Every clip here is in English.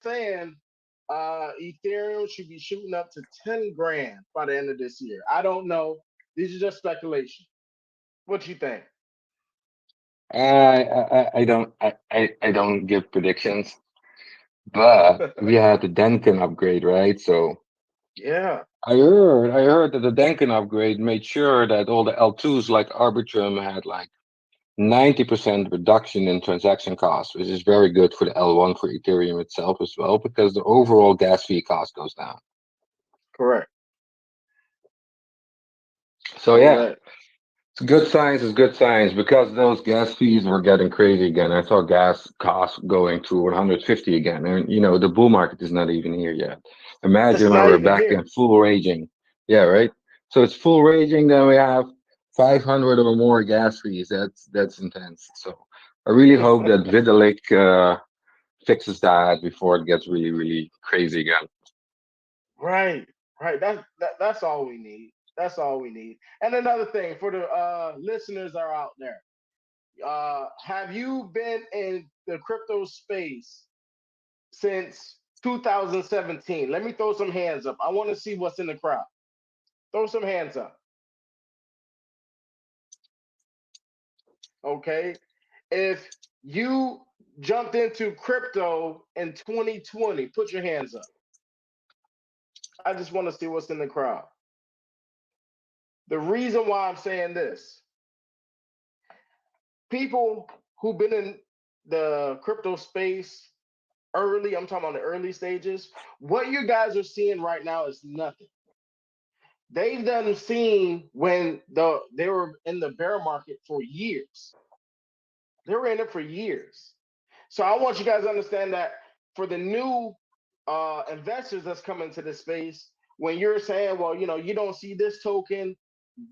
saying Ethereum should be shooting up to 10 grand by the end of this year. I don't know. These are just speculation. What you think? I don't give predictions, but we had the Denkin upgrade, right? So Yeah, I heard that the Denkin upgrade made sure that all the L2s like Arbitrum had like 90% reduction in transaction costs, which is very good for the L1 for Ethereum itself as well, because the overall gas fee cost goes down. correct. So yeah, Correct. it's good science is good science because those gas fees were getting crazy again. I saw gas costs going to 150 again, and the bull market is not even here yet. It's Imagine when not we're even back here. in full raging. Yeah, right. So it's full raging, then we have 500 or more gas fees. That's intense. So I really hope that Vitalik fixes that before it gets really really crazy again. Right, right. That's all we need. That's all we need. And another thing for the listeners that are out there, have you been in the crypto space since 2017? Let me throw some hands up. I want to see what's in the crowd. Throw some hands up. Okay. If you jumped into crypto in 2020, put your hands up. I just want to see what's in the crowd. The reason why I'm saying this, people who've been in the crypto space early, I'm talking about the early stages, what you guys are seeing right now is nothing. They've done seen when they were in the bear market for years. They were in it for years. So I want you guys to understand that for the new investors that's coming to this space, when you're saying, well, you don't see this token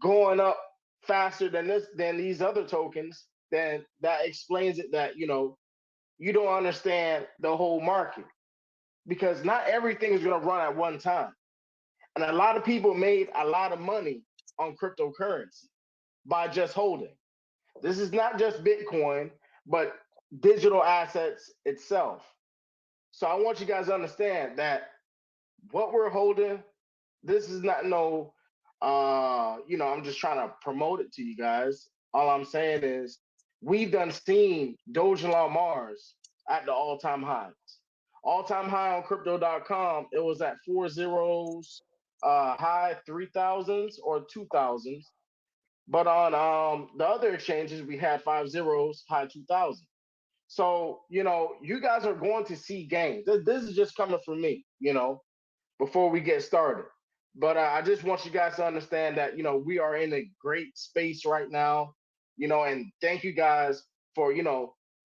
going up faster than these other tokens, then that explains it that you don't understand the whole market because not everything is going to run at one time. And a lot of people made a lot of money on cryptocurrency by just holding. This is not just Bitcoin, but digital assets itself. So I want you guys to understand that what we're holding, this is not no I'm just trying to promote it to you guys. All I'm saying is we've done seen Dogelon Mars at the all-time highs. All-time high on crypto.com, it was at four zeros, high 3000s or 2000s. But on the other exchanges, we had five zeros, high 2000. So, you guys are going to see gains. This is just coming from me, before we get started. But I just want you guys to understand that, we are in a great space right now, and thank you guys for,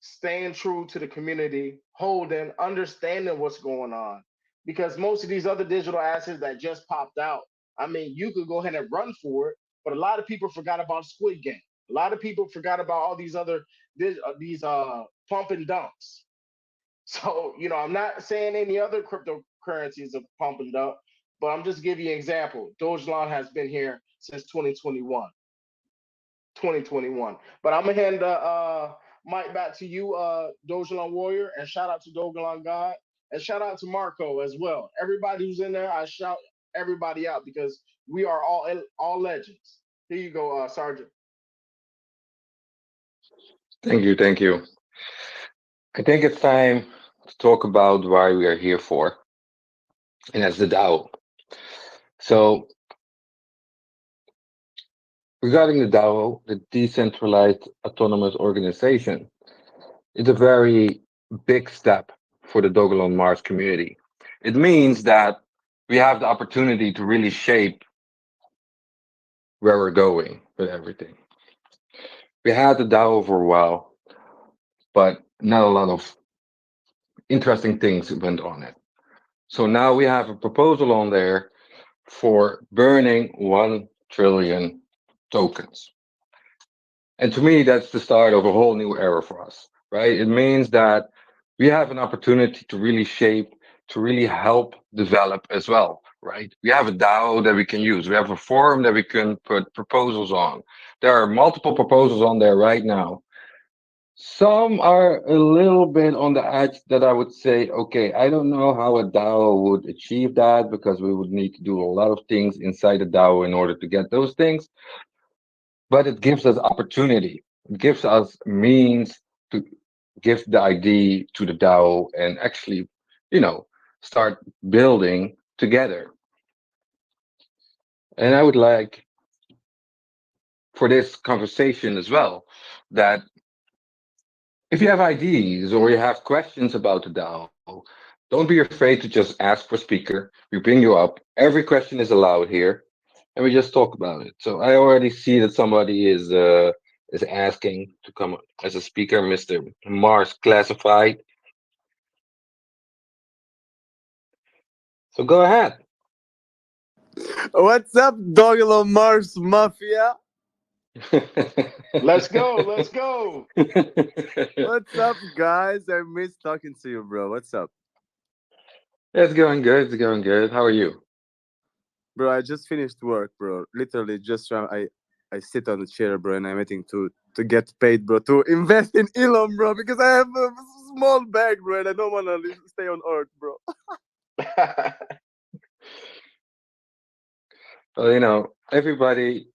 staying true to the community, holding, understanding what's going on. Because most of these other digital assets that just popped out, I mean, you could go ahead and run for it, but a lot of people forgot about Squid Game. A lot of people forgot about all these other these pump and dumps. So, I'm not saying any other cryptocurrencies are pumping up, but I'm just giving you an example. Dogelon has been here since 2021. 2021. But I'm gonna hand the mic back to you, Dogelon Warrior, and shout out to Dogelon God, and shout out to Marco as well. Everybody who's in there, I shout everybody out because we are all legends. Here you go, Sergeant. Thank you, thank you. I think it's time to talk about why we are here for, and that's the DAO. So, regarding the DAO, the decentralized autonomous organization, it's a very big step for the Dogelon Mars community. It means that we have the opportunity to really shape where we're going with everything. We had the DAO for a while, but not a lot of interesting things went on it. So now we have a proposal on there for burning 1 trillion tokens. And to me, that's the start of a whole new era for us, right? It means that we have an opportunity to really shape, to really help develop as well, right? We have a DAO that we can use. We have a forum that we can put proposals on. There are multiple proposals on there right now. Some are a little bit on the edge that I would say, okay, I don't know how a DAO would achieve that because we would need to do a lot of things inside the DAO in order to get those things. But it gives us opportunity. It gives us means to give the ID to the DAO and actually, you know, start building together. And I would like for this conversation as well that if you have ideas or you have questions about the DAO, don't be afraid to just ask for speaker. We bring you up. Every question is allowed here, and we just talk about it. So I already see that somebody is asking to come as a speaker, Mr. Mars Classified. So go ahead. What's up, Dogelon Mars Mafia? Let's go. Let's go. What's up, guys? I miss talking to you, bro. What's up? It's going good. It's going good. How are you? Bro, I just finished work, bro. Literally, I sit on the chair, bro, and I'm waiting to get paid, bro, to invest in Elon, bro, because I have a small bag, bro, and I don't want to stay on Earth, bro. Well, everybody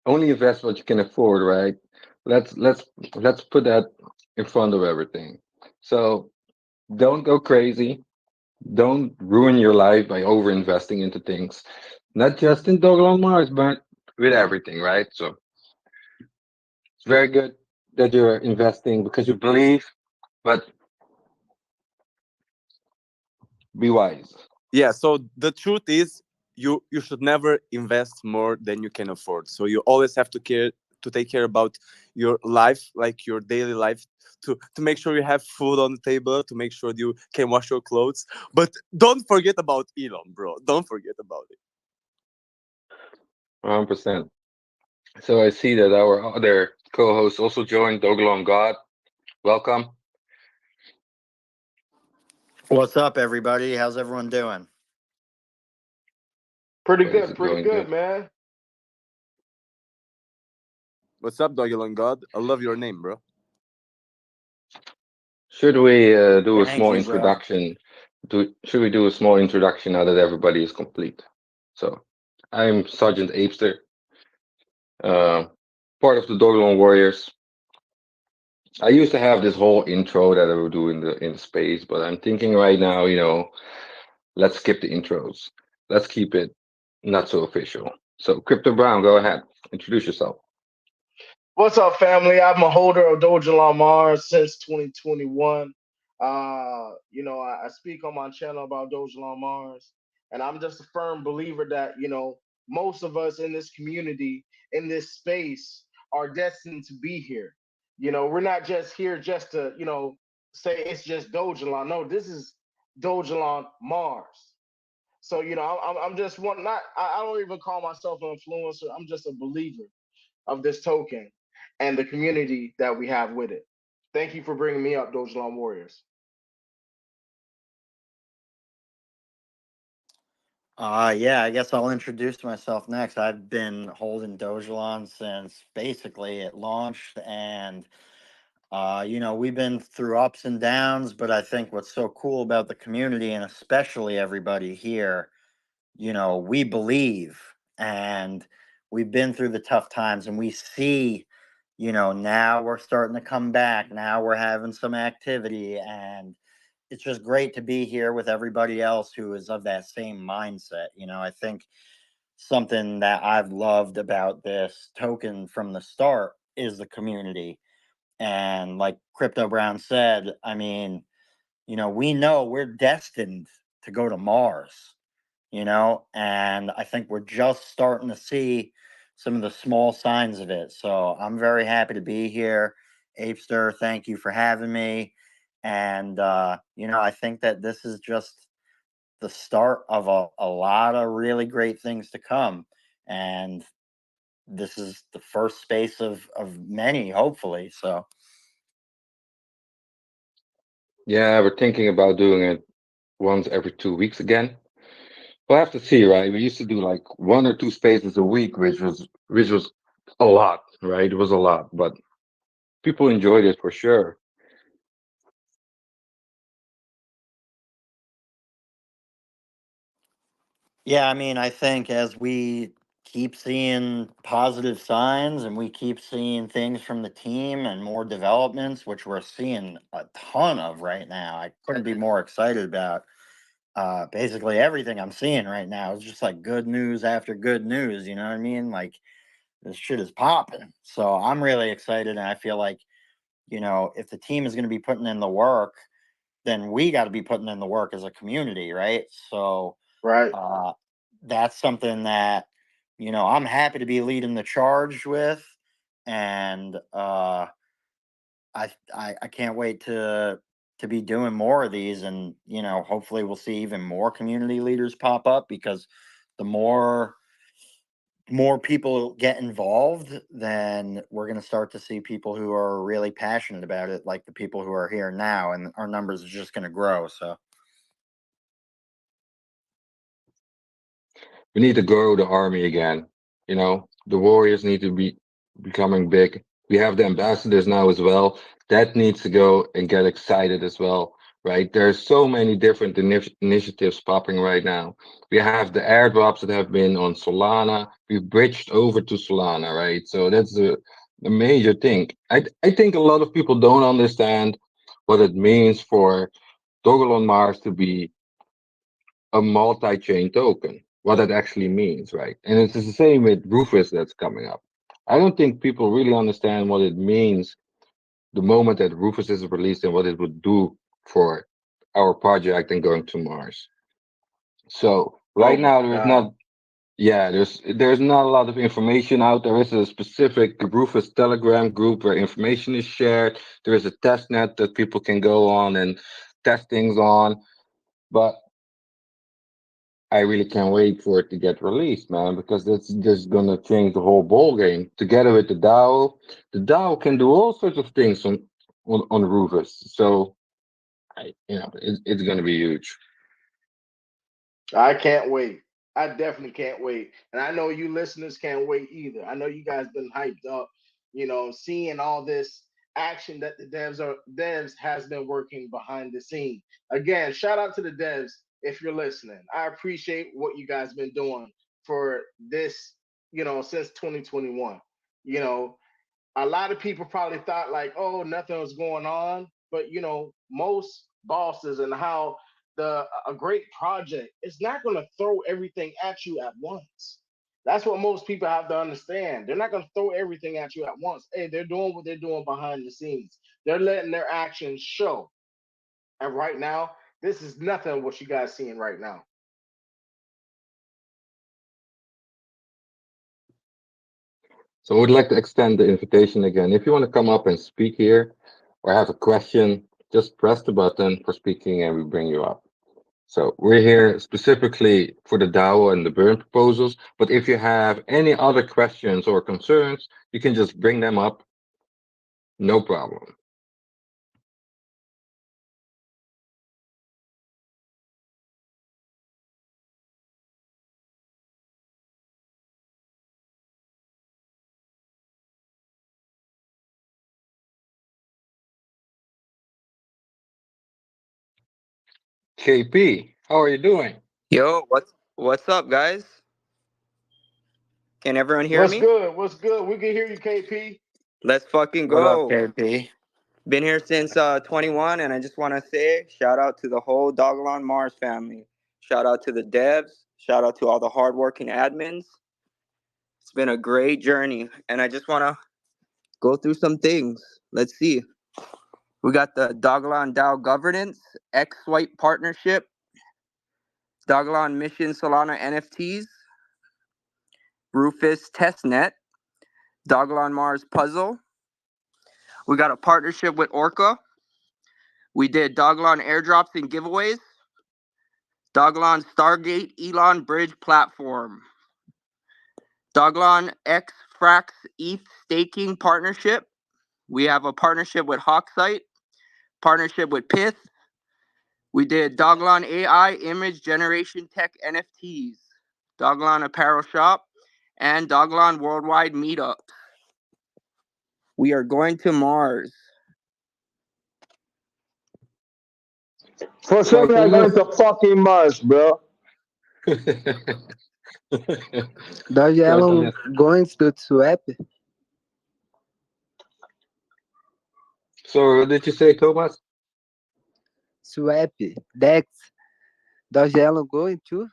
only invest what you can afford, right? Let's put that in front of everything. So don't go crazy. Don't ruin your life by over investing into things. Not just in Dogelon Mars, but with everything, right? So it's very good that you're investing because you believe, but be wise. Yeah, so the truth is you should never invest more than you can afford. So you always have to take care about your life, like your daily life, to make sure you have food on the table, to make sure you can wash your clothes. But don't forget about Elon, bro. Don't forget about it. 100%. So I see that our other co-host also joined, Dogelon God. Welcome. What's up, everybody? How's everyone doing? Pretty Everybody's good. Pretty going good, good. man. What's up, Dogelon God? I love your name, bro. Should we do a Thank small you, bro. introduction? Should we do a small introduction now that everybody is complete? So, I'm Sergeant Apester, uh, part of the Dogelon Warriors. I used to have this whole intro that I would do in the space, but I'm thinking right now, let's skip the intros. Let's keep it not so official. So, Crypto Brown, go ahead, introduce yourself. What's up, family? I'm a holder of Dogelon Mars since 2021. I speak on my channel about Dogelon Mars, and I'm just a firm believer that most of us in this community, in this space, are destined to be here. We're not just here just to say it's just Dogelon. No, this is Dogelon Mars. So I'm just one. Not I don't even call myself an influencer. I'm just a believer of this token and the community that we have with it. Thank you for bringing me up, Dogelon Warriors. Yeah, I guess I'll introduce myself next. I've been holding Dogelon since basically it launched, and we've been through ups and downs, but I think what's so cool about the community and especially everybody here, we believe and we've been through the tough times and we see, now we're starting to come back. Now we're having some activity and it's just great to be here with everybody else who is of that same mindset. I think something that I've loved about this token from the start is the community. And like Crypto Brown said, I mean, we know we're destined to go to Mars, and I think we're just starting to see some of the small signs of it. So I'm very happy to be here. Apester, thank you for having me. And, I think that this is just the start of a lot of really great things to come. And this is the first space of many, hopefully. So, Yeah, we're thinking about doing it once every 2 weeks again. We'll have to see, right? We used to do like one or two spaces a week, which was a lot, right? It was a lot, but People enjoyed it for sure. Yeah, I mean, I think as we keep seeing positive signs and we keep seeing things from the team and more developments, which we're seeing a ton of right now, I couldn't be more excited about basically everything I'm seeing right now. It's just like good news after good news. You know what I mean? Like this shit is popping. So I'm really excited, and I feel like if the team is going to be putting in the work, then we got to be putting in the work as a community, right? So Right. uh, that's something that I'm happy to be leading the charge with, and I can't wait to be doing more of these, and hopefully we'll see even more community leaders pop up because the more people get involved, then we're going to start to see people who are really passionate about it, like the people who are here now, and our numbers are just going to grow. So We need to grow the army again. The warriors need to be becoming big. We have the ambassadors now as well. That needs to go and get excited as well, right? There's so many different initiatives popping right now. We have the airdrops that have been on Solana. We've bridged over to Solana, right? So that's a major thing. I think a lot of people don't understand what it means for Dogelon Mars to be a multi-chain token, what that actually means, right? And it's the same with Rufus that's coming up. I don't think people really understand what it means the moment that Rufus is released and what it would do for our project and going to Mars. So Oh right my now there's God. not yeah, there's not a lot of information out. There is a specific Rufus Telegram group where information is shared. There is a test net that people can go on and test things on. But I really can't wait for it to get released, man, because that's just gonna change the whole ball game. Together with the DAO can do all sorts of things on Rufus. So it's gonna be huge. I can't wait. I definitely can't wait. And I know you listeners can't wait either. I know you guys been hyped up, seeing all this action that the devs has been working behind the scene. Again, shout out to the devs if you're listening. I appreciate what you guys been doing for this, since 2021. You know, a lot of people probably thought like, oh, nothing was going on, but most bosses and how the a great project is not going to throw everything at you at once. That's what most people have to understand. They're not going to throw everything at you at once. Hey, they're doing what they're doing behind the scenes. They're letting their actions show. And right now, this is nothing what you guys seeing right now. So I would like to extend the invitation again. If you want to come up and speak here or have a question, just press the button for speaking and we bring you up. So we're here specifically for the DAO and the burn proposals. But if you have any other questions or concerns, you can just bring them up. No problem. KP, how are you doing? Yo, what's up, guys? Can everyone hear What's me? good? What's good? We can hear you, KP. Let's fucking what up, go. KP? Been here since 21, and I just want to say shout out to the whole Dogelon Mars family. Shout out to the devs. Shout out to all the hardworking admins. It's been a great journey, and I just want to go through some things. Let's see. We got the Dogelon DAO governance, X Swipe partnership, Dogelon Mission Solana NFTs, Rufus testnet, Dogelon Mars puzzle. We got a partnership with Orca. We did Dogelon airdrops and giveaways. Dogelon Stargate Elon Bridge platform. Dogelon X Frax ETH staking partnership. We have a partnership with Hawksite, partnership with Pith. We did Dogelon AI image generation tech NFTs, Dogelon apparel shop, and Dogelon worldwide meetup. We are going to Mars. For sure, Right, we are going Thomas. to fucking Mars, bro. Right, Dogelon Thomas. going to swap, So, what did you say, Thomas? swap, Dex. Dogelon going to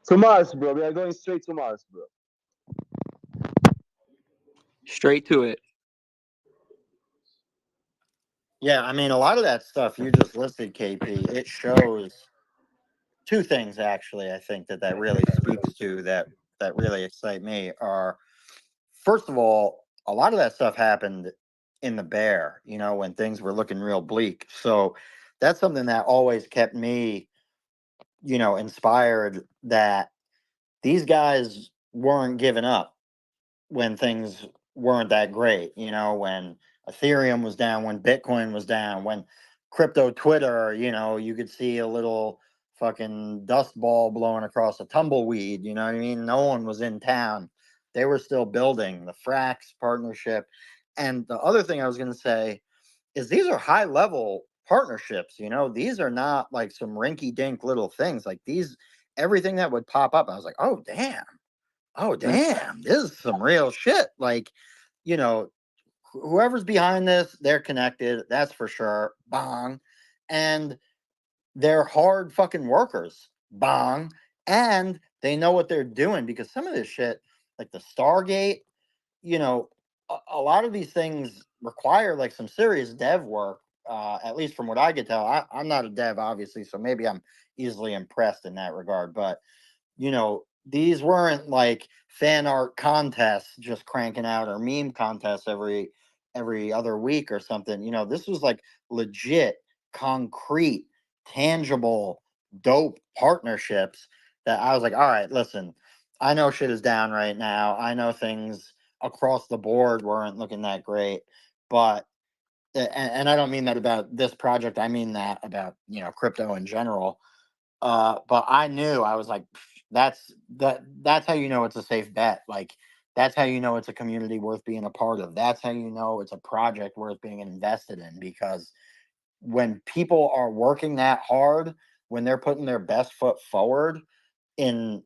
To Mars, bro. We are going straight to Mars, bro. Straight to it. Yeah, I mean, a lot of that stuff you just listed, KP, it shows two things actually. I think that really speaks to that really excite me are first of all, a lot of that stuff happened in the bear, when things were looking real bleak. So that's something that always kept me, inspired that these guys weren't giving up when things weren't that great, when Ethereum was down, when Bitcoin was down, when crypto Twitter, you could see a little fucking dust ball blowing across a tumbleweed, you know what I mean? No one was in town. They were still building the Frax partnership. And the other thing I was going to say is these are high level partnerships, these are not like some rinky dink little things like these, everything that would pop up. I was like, oh damn, this is some real shit. Like, you know whoever's behind this, they're connected, that's for sure, bong. And they're hard fucking workers, bong. And they know what they're doing, because some of this shit, like the Stargate, you know a lot of these things require like some serious dev work, at least from what I could tell. I'm not a dev, obviously, so maybe I'm easily impressed in that regard, but these weren't like fan art contests just cranking out, or meme contests every other week or something. This was like legit, concrete, tangible, dope partnerships that I was like, all right, listen, I know shit is down right now. I know things across the board weren't looking that great, but and I don't mean that about this project. I mean that about crypto in general. But I knew, I was like, that's how it's a safe bet. Like that's how it's a community worth being a part of. That's how it's a project worth being invested in, because when people are working that hard, when they're putting their best foot forward in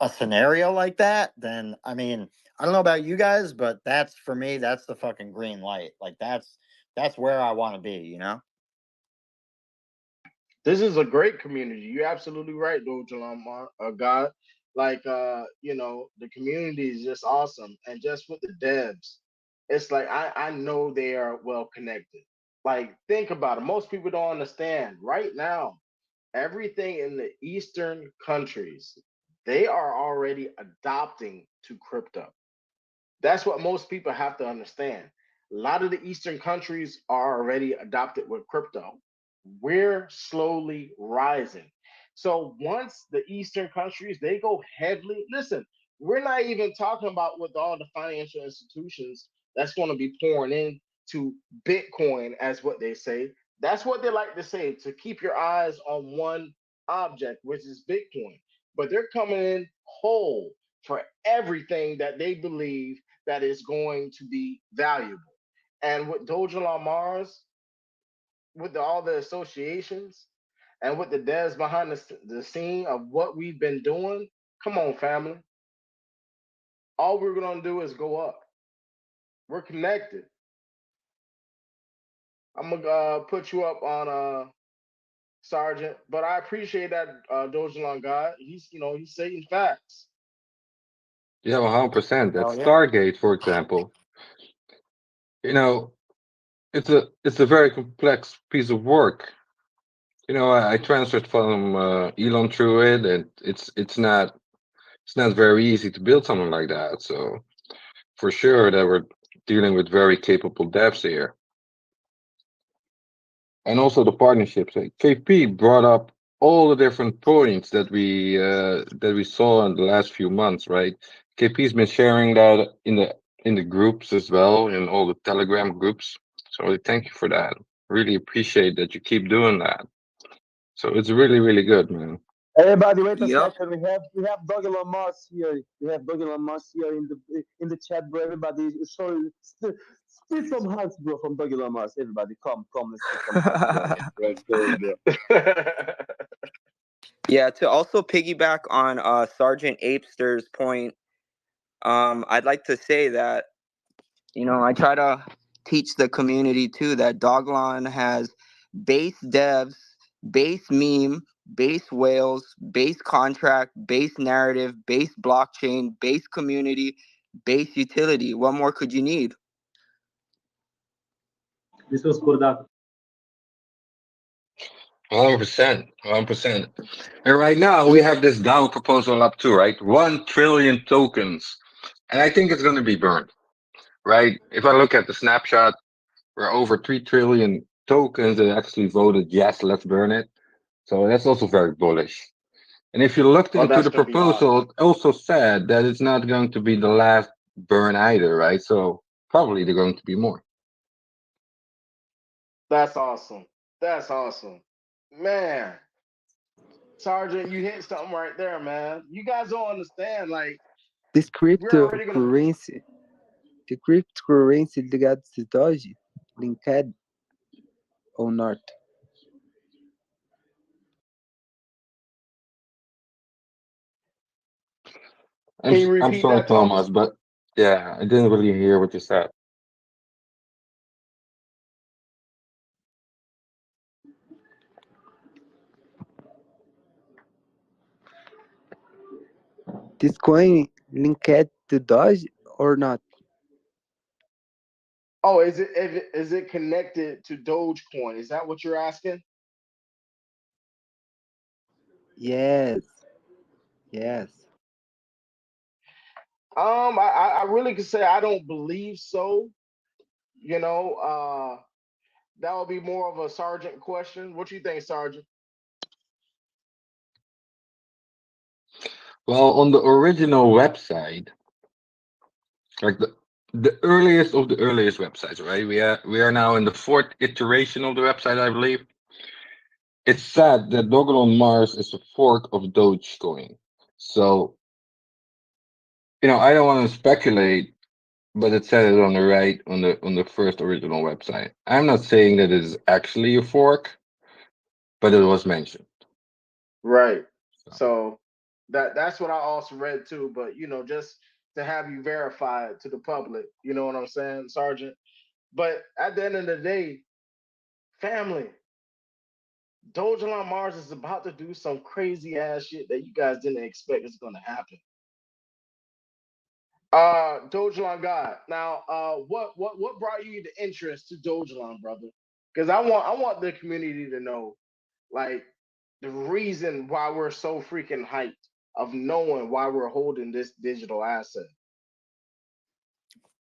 a scenario like that, then I mean, I don't know about you guys, but that's for me, that's the fucking green light. Like that's where I want to be. This is a great community. You're absolutely right, Dogelon God. Like the community is just awesome. And just with the devs, it's like I know they are well connected. Like, think about it. Most people don't understand right now, everything in the Eastern countries, they are already adopting to crypto. That's what most people have to understand. A lot of the Eastern countries are already adopted with crypto. We're slowly rising. So once the Eastern countries, they go heavily, listen, we're not even talking about with all the financial institutions that's going to be pouring into Bitcoin, as what they say. That's what they like to say, to keep your eyes on one object, which is Bitcoin. But they're coming in whole for everything that they believe that is going to be valuable. And with Dogelon Mars, with all the associations, and with the devs behind the scene of what we've been doing, come on, family. All we're going to do is go up. We're connected. I'm going to put you up on Sergeant, but I appreciate that Dogelon guy. He's saying facts. Yeah, 100%. That Oh yeah. Stargate, for example, you know, it's a very complex piece of work. I transferred from Elon through it, and it's not very easy to build something like that. So for sure, that we're dealing with very capable devs here, and also the partnerships. KP brought up all the different points that we saw in the last few months, right? KP's been sharing that in the groups as well, in all the Telegram groups. So thank you for that. Really appreciate that you keep doing that. So it's really, really good, man. Everybody, wait a Yep. second. We have Dogelon Mars here. We have Dogelon Mars here in the chat, bro. Everybody, show spit some hugs, bro, from Dogelon Mars. Everybody, come, let's spit some hugs, bro. Let's go, bro. Yeah, to also piggyback on Sergeant Apester's point, I'd like to say that, I try to teach the community too that Doglon has base devs, base meme, base whales, base contract, base narrative, base blockchain, base community, base utility. What more could you need? This was Kordak. 100%, 100%. And right now we have this DAO proposal up too, right? 1 trillion tokens, and I think it's going to be burned, right? If I look at the snapshot, we're over 3 trillion tokens that actually voted yes, let's burn it. So that's also very bullish. And if you looked Oh, into that's the gonna be awesome. proposal, it also said that it's not going to be the last burn either, right? So probably they're going to be more. That's awesome. That's awesome. Man, Sergeant, you hit something right there, man. You guys don't understand. Like, This we're already gonna cryptocurrency, the cryptocurrency ligado to Doge, linked ou not? can you I'm repeat sorry, that, Thomas? Thomas, but yeah, I didn't really hear what you said. This coin linked to Doge or not? Oh, is it connected to Dogecoin? Is that what you're asking? Yes, yes. I really could say I don't believe so. You know, that would be more of a sergeant question. What you think, Sergeant? Well, on the original website, like the earliest of the earliest websites, right? We are now in the fourth iteration of the website, I believe. It said that Dogelon Mars is a fork of Dogecoin. So, I don't want to speculate, but it said it on the right on the first original website. I'm not saying that it is actually a fork, but it was mentioned. Right. So, So that's what I also read too. But just to have you verify it to the public, you know what I'm saying, Sergeant? But at the end of the day, family, Dogelon Mars is about to do some crazy ass shit that you guys didn't expect is gonna happen. Dogelon God. Now, what brought you the interest to Dogelon, brother? Because I want the community to know, like, the reason why we're so freaking hyped of knowing why we're holding this digital asset.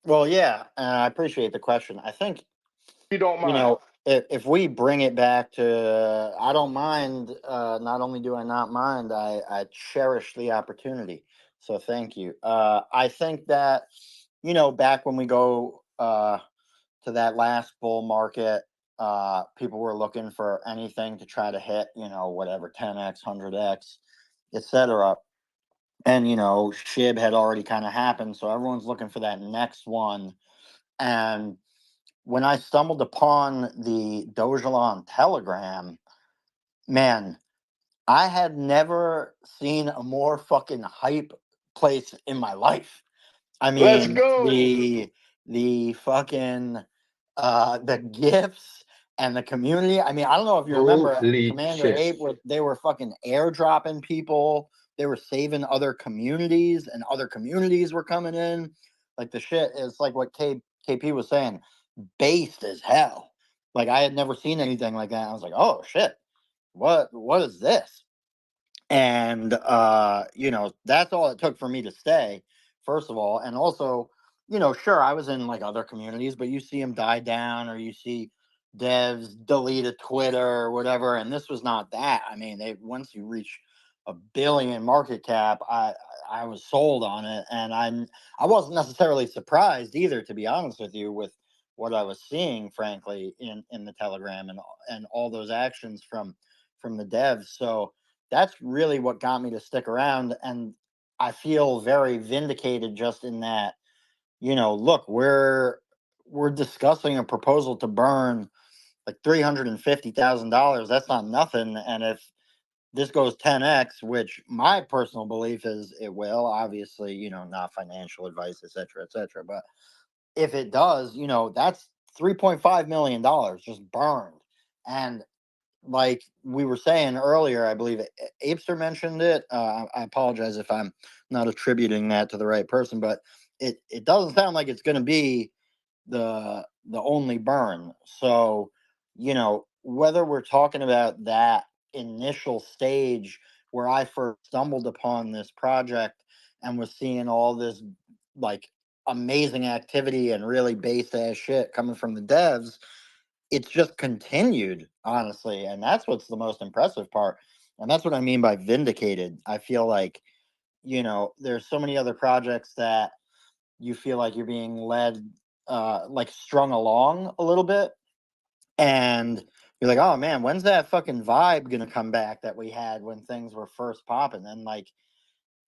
Well, yeah, I appreciate the question. I think, If you don't you mind. know, if we bring it back to, I don't mind. Not only do I not mind, I cherish the opportunity. So thank you. I think that, back when we go to that last bull market, people were looking for anything to try to hit, whatever 10x, 100x, etc. And SHIB had already kind of happened, so everyone's looking for that next one. And when I stumbled upon the Dogelon Telegram, man, I had never seen a more fucking hype place in my life. I Let's mean, go. the fucking the gifts and the community. I mean, I don't know if you remember holy Commander shit. Ape, they were fucking airdropping people. They were saving other communities, and other communities were coming in. Like the shit is like what KP was saying, based as hell. Like I had never seen anything like that. I was like, oh shit, what is this? And that's all it took for me to stay, first of all. And also, sure, I was in like other communities, but you see them die down, or you see devs delete a Twitter or whatever, and this was not that. I mean, they once you reach a billion market cap, I was sold on it, and I wasn't necessarily surprised either, to be honest with you, with what I was seeing, frankly, in the Telegram and all those actions from the devs. So that's really what got me to stick around. And I feel very vindicated just in that, look, we're discussing a proposal to burn like $350,000. That's not nothing. And if this goes 10x, which my personal belief is it will, obviously, not financial advice, et cetera, et cetera. But if it does, that's $3.5 million just burned. And like we were saying earlier, I believe Apester mentioned it. I apologize if I'm not attributing that to the right person, but it doesn't sound like it's going to be the only burn. So, whether we're talking about that initial stage where I first stumbled upon this project and was seeing all this like amazing activity and really base ass shit coming from the devs, it's just continued, honestly. And that's what's the most impressive part. And that's what I mean by vindicated. I feel like, there's so many other projects that you feel like you're being led, like strung along a little bit. And you're like, oh man, when's that fucking vibe gonna come back that we had when things were first popping? And like,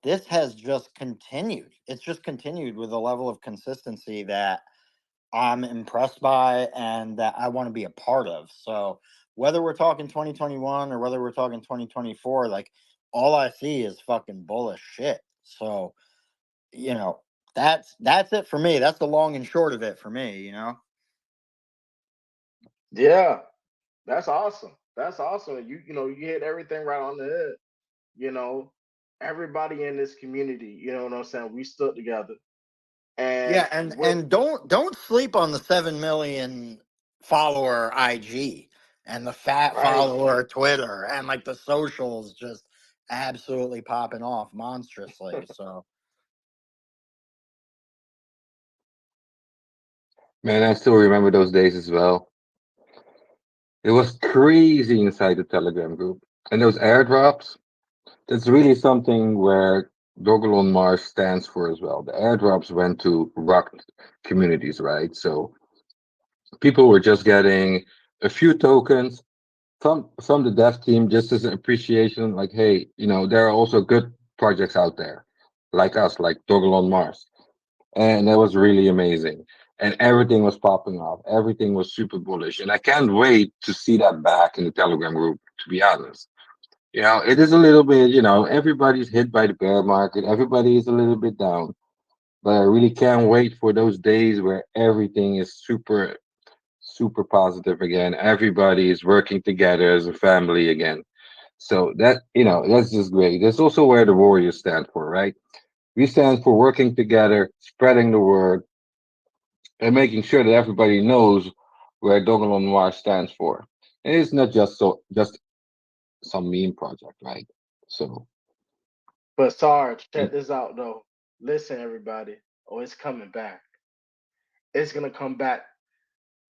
this has just continued. It's just continued with a level of consistency that I'm impressed by and that I want to be a part of. So whether we're talking 2021 or whether we're talking 2024, like all I see is fucking bullish shit. So, you know, that's it for me. That's the long and short of it for me. Yeah, that's awesome. That's awesome. You hit everything right on the head. You know, everybody in this community, you know what I'm saying? We stood together. And Yeah, and don't sleep on the 7 million follower IG and the fat right. follower Twitter and like the socials just absolutely popping off monstrously. So Man, I still remember those days as well. It was crazy inside the Telegram group. And those airdrops, that's really something where Dogelon Mars stands for as well. The airdrops went to rock communities, right? So people were just getting a few tokens from the dev team just as an appreciation, like, hey, there are also good projects out there, like us, like Dogelon Mars. And that was really amazing. And everything was popping off. Everything was super bullish. And I can't wait to see that back in the Telegram group, to be honest. It is a little bit, everybody's hit by the bear market. Everybody is a little bit down. But I really can't wait for those days where everything is super, super positive again. Everybody is working together as a family again. So that's just great. That's also where the Warriors stand for, right? We stand for working together, spreading the word, and making sure that everybody knows where Dogelon Mars stands for. And it's not just some meme project, right? So But Sarge, check and this out though. Listen, everybody. Oh, it's coming back. It's gonna come back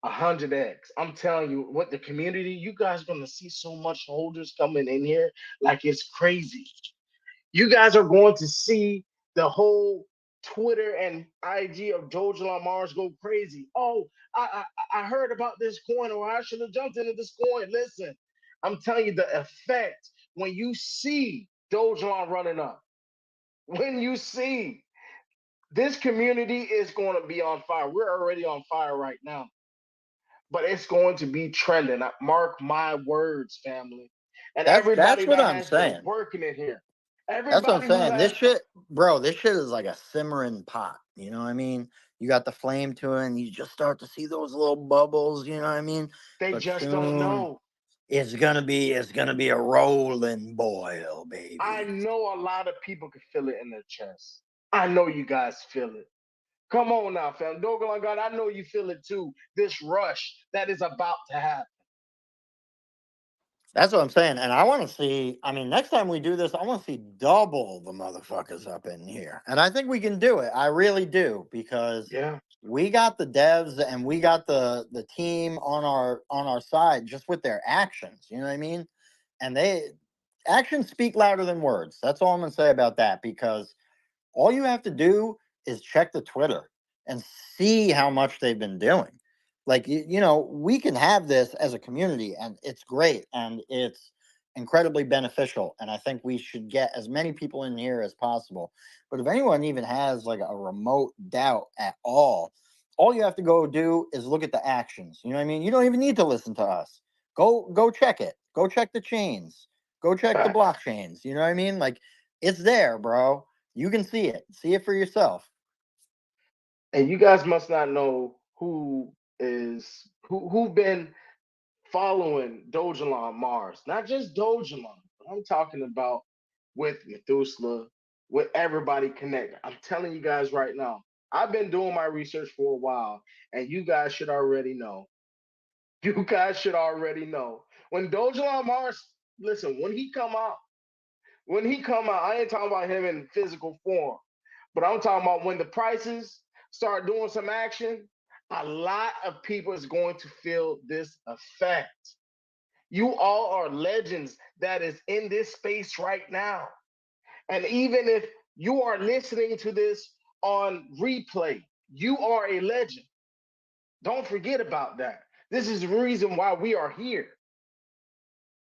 100x. I'm telling you, what the community, you guys gonna see so much holders coming in here, like it's crazy. You guys are going to see the whole Twitter and IG of Dogelon Mars go crazy. Oh, I heard about this coin, or I should have jumped into this coin. Listen, I'm telling you the effect when you see Dogelon running up, when you see this community is going to be on fire. We're already on fire right now, but it's going to be trending. Mark my words, family. And that's everybody what that I'm has been saying. working in here, That's what I'm everybody who saying. This has, shit, bro, this shit is like a simmering pot. You know what I mean? You got the flame to it, and you just start to see those little bubbles. You know what I mean? they But just don't soon know. it's gonna be a rolling boil, I baby. know a lot of people can feel it in their chest. I know you guys feel it. Come on now, fam. Dogelon God, I know you feel it too. This rush that is about to happen. That's what I'm saying. And I want to see, I mean, next time we do this, I want to see double the motherfuckers up in here. And I think we can do it. I really do, because Yeah. we got the devs and we got the team on our side just with their actions. You know what I mean? And actions speak louder than words. That's all I'm gonna say about that, because all you have to do is check the Twitter and see how much they've been doing. Like we can have this as a community, and it's great, and it's incredibly beneficial, and I think we should get as many people in here as possible. But if anyone even has like a remote doubt at all you have to go do is look at the actions. You know what I mean? You don't even need to listen to us. Go check it. Go check the chains. Go check the Facts. blockchains. You know what I mean? Like, it's there, bro. You can see it. See it for yourself. And you guys must not know who been following Dogelon Mars. Not just Dogelon, but I'm talking about with Methuselah, with everybody connected. I'm telling you guys right now, I've been doing my research for a while, and you guys should already know. You guys should already know. When Dogelon Mars, listen, when he come out, I ain't talking about him in physical form, but I'm talking about when the prices start doing some action, a lot of people is going to feel this effect. You all are legends that is in this space right now. And even if you are listening to this on replay, you are a legend. Don't forget about that. This is the reason why we are here.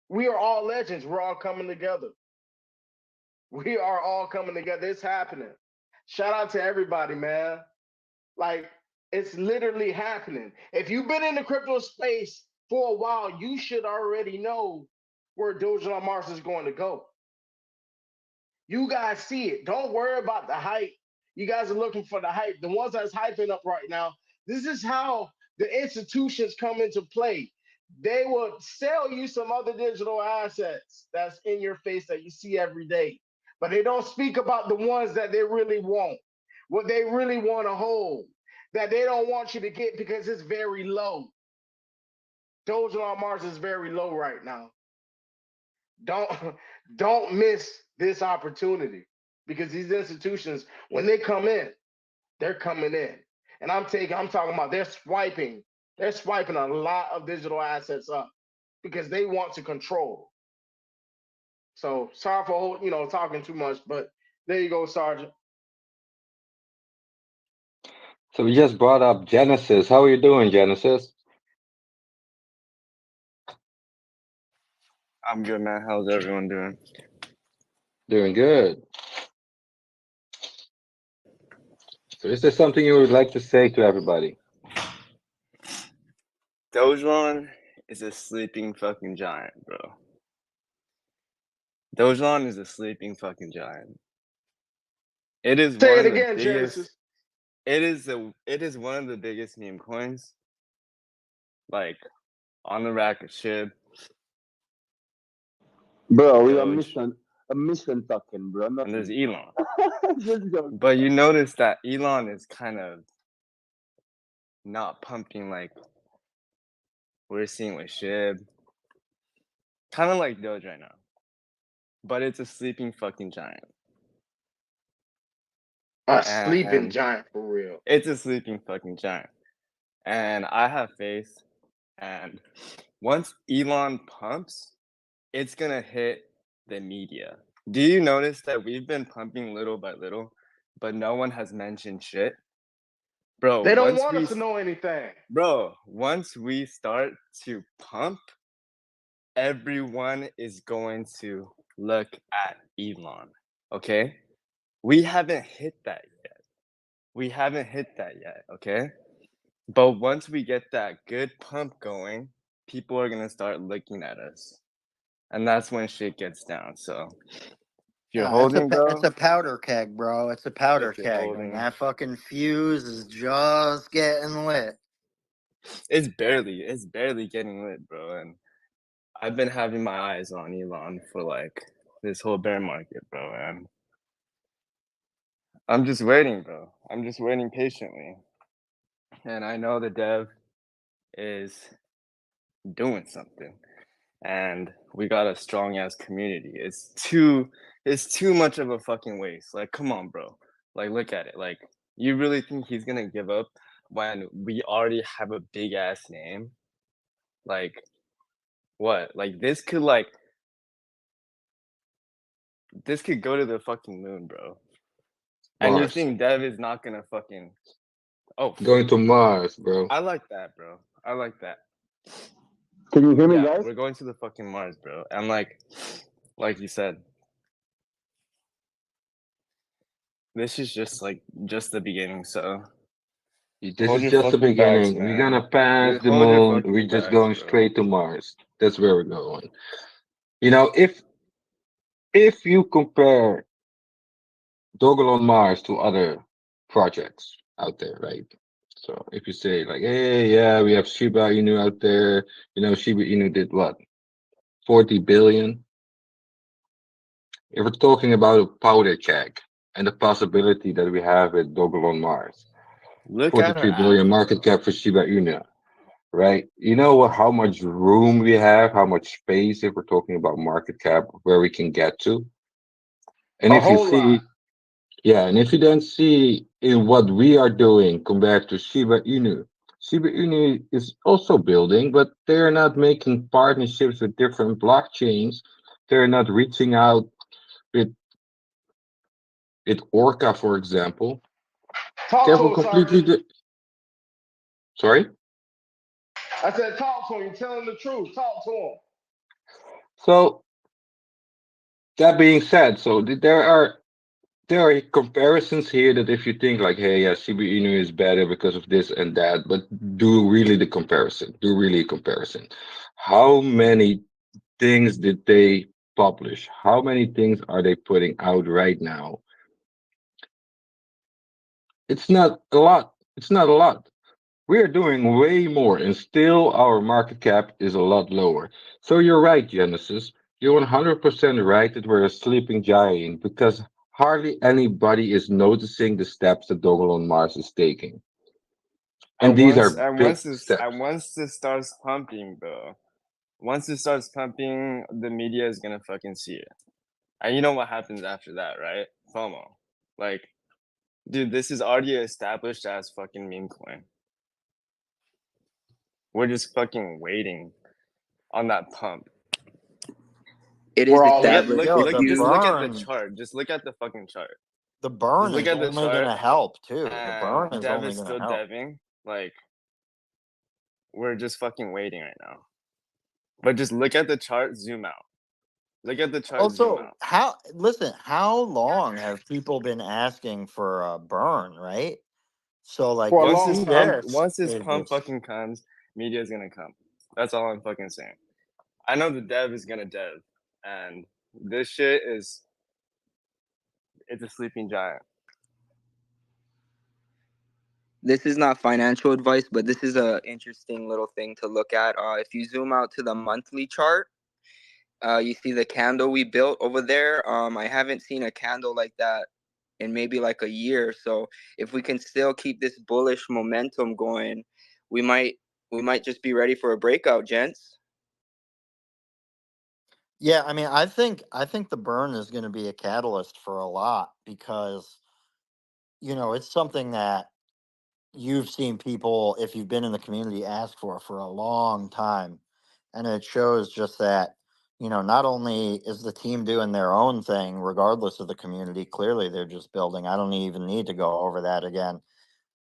We are all legends. We're all coming together. We are all coming together. It's happening. Shout out to everybody, man. Like, it's literally happening. If you've been in the crypto space for a while, you should already know where Dogelon Mars is going to go. You guys see it. Don't worry about the hype. You guys are looking for the hype. The ones that's hyping up right now, this is how the institutions come into play. They will sell you some other digital assets that's in your face that you see every day, but they don't speak about the ones that they really want, what they really want to hold, that they don't want you to get because it's very low. Dogelon Mars is very low right now. Don't don't miss this opportunity because these institutions, when they come in, they're coming in. And I'm talking about they're swiping a lot of digital assets up because they want to control. So sorry for talking too much, but there you go, Sergeant. So we just brought up Genesis. How are you doing, Genesis? I'm good, man. How's everyone doing? Doing good. So is there something you would like to say to everybody? Dogelon is a sleeping fucking giant, bro. Dogelon is a sleeping fucking giant. It is Say one it of the again, biggest. Genesis. It is one of the biggest meme coins. Like on the rack of shit. Bro, we are Doge, mission talking, bro. and there's Nothing. Elon. Just joking. But you notice that Elon is kind of not pumping like we're seeing with Shib. Kind of like Doge right now. But it's a sleeping fucking giant. A sleeping And giant for real. it's a sleeping fucking giant. And I have faith. And once Elon pumps, it's going to hit the media. Do you notice that we've been pumping little by little, but no one has mentioned shit? Bro, They don't want us to know anything. once we start to pump, everyone is going to look at Elon. Okay? We haven't hit that yet. Okay? But once we get that good pump going, people are going to start looking at us. And that's when shit gets down. So if you're holding, It's a powder keg, bro. It's a powder if you're keg, and holding, that fucking fuse is just getting lit. it's barely getting lit, bro. And I've been having my eyes on Elon for like this whole bear market, bro. And I'm just waiting, bro. I'm just waiting patiently. And I know the dev is doing something. And we got a strong ass community. It's too much of a fucking waste. Like, come on, bro. Like, look at it. Like, you really think he's gonna give up when we already have a big ass name? Like, what? Like, this could go to the fucking moon, bro. And you're Mars. saying Dev is not gonna fucking Going to Mars, bro. I like that, bro. I like that. Can you hear me, Yeah, guys? we're going to the fucking Mars, bro. And like you said, this is just the beginning. So This hold is your just the fucking backs, beginning. We're man. gonna pass You the hold your moon. We're fucking just backs, going bro. straight to Mars. That's where we're going. If you compare Dogelon Mars to other projects out there, right? So if you say like, hey, yeah, we have Shiba Inu out there. Shiba Inu did what? 40 billion. If we're talking about a powder keg and the possibility that we have with Dogelon Mars, Look at our 43 billion market afterglow. cap for Shiba Inu, right? You know what, how much room we have, how much space if we're talking about market cap, where we can get to. And A if you whole lot. see, yeah, and if you then see in what we are doing compared to Shiba Inu is also building, but they're not making partnerships with different blockchains. They're not reaching out with Orca, for example. They Talk have to a him, completely Sergeant. sorry. I said, talk to him. You're telling the truth. Talk to him. So that being said, there are comparisons here that if you think like, hey, yeah, Shiba Inu is better because of this and that, but do really the comparison. Do really a comparison. How many things did they publish? How many things are they putting out right now? It's not a lot. It's not a lot. We are doing way more, and still our market cap is a lot lower. So you're right, Genesis. You're 100% right that we're a sleeping giant because hardly anybody is noticing the steps that Dogelon Mars is taking. And And these once are and big once this steps. and once this starts pumping, bro. Once it starts pumping, the media is gonna fucking see it. And you know what happens after that, right? FOMO. Like, dude, this is already established as fucking meme coin. We're just fucking waiting on that pump. It is We're all Look at waiting. established. look Yo, If look the just you look at the burn, chart. Just look at the fucking chart. the Just burn look is at the only chart gonna help too. The and burn is Dev only is gonna still help. deving. Like, we're just fucking waiting right now. But just look at the chart, zoom out. Look at the chart, zoom Also, out. how long have people been asking for a burn, right? So like For a to Once long this see time. pump this once this is pump just fucking comes, media is gonna come. That's all I'm fucking saying. I know the dev is gonna dev, and this shit is it's a sleeping giant. This is not financial advice, but this is a interesting little thing to look at. If you zoom out to the monthly chart, you see the candle we built over there. I haven't seen a candle like that in maybe like a year. So if we can still keep this bullish momentum going, we might we might just be ready for a breakout, gents. yeah. I think the burn is going to be a catalyst for a lot because it's something that you've seen people, if you've been in the community, ask for a long time, and it shows just that not only is the team doing their own thing regardless of the community, clearly they're just building. I don't even need to go over that again.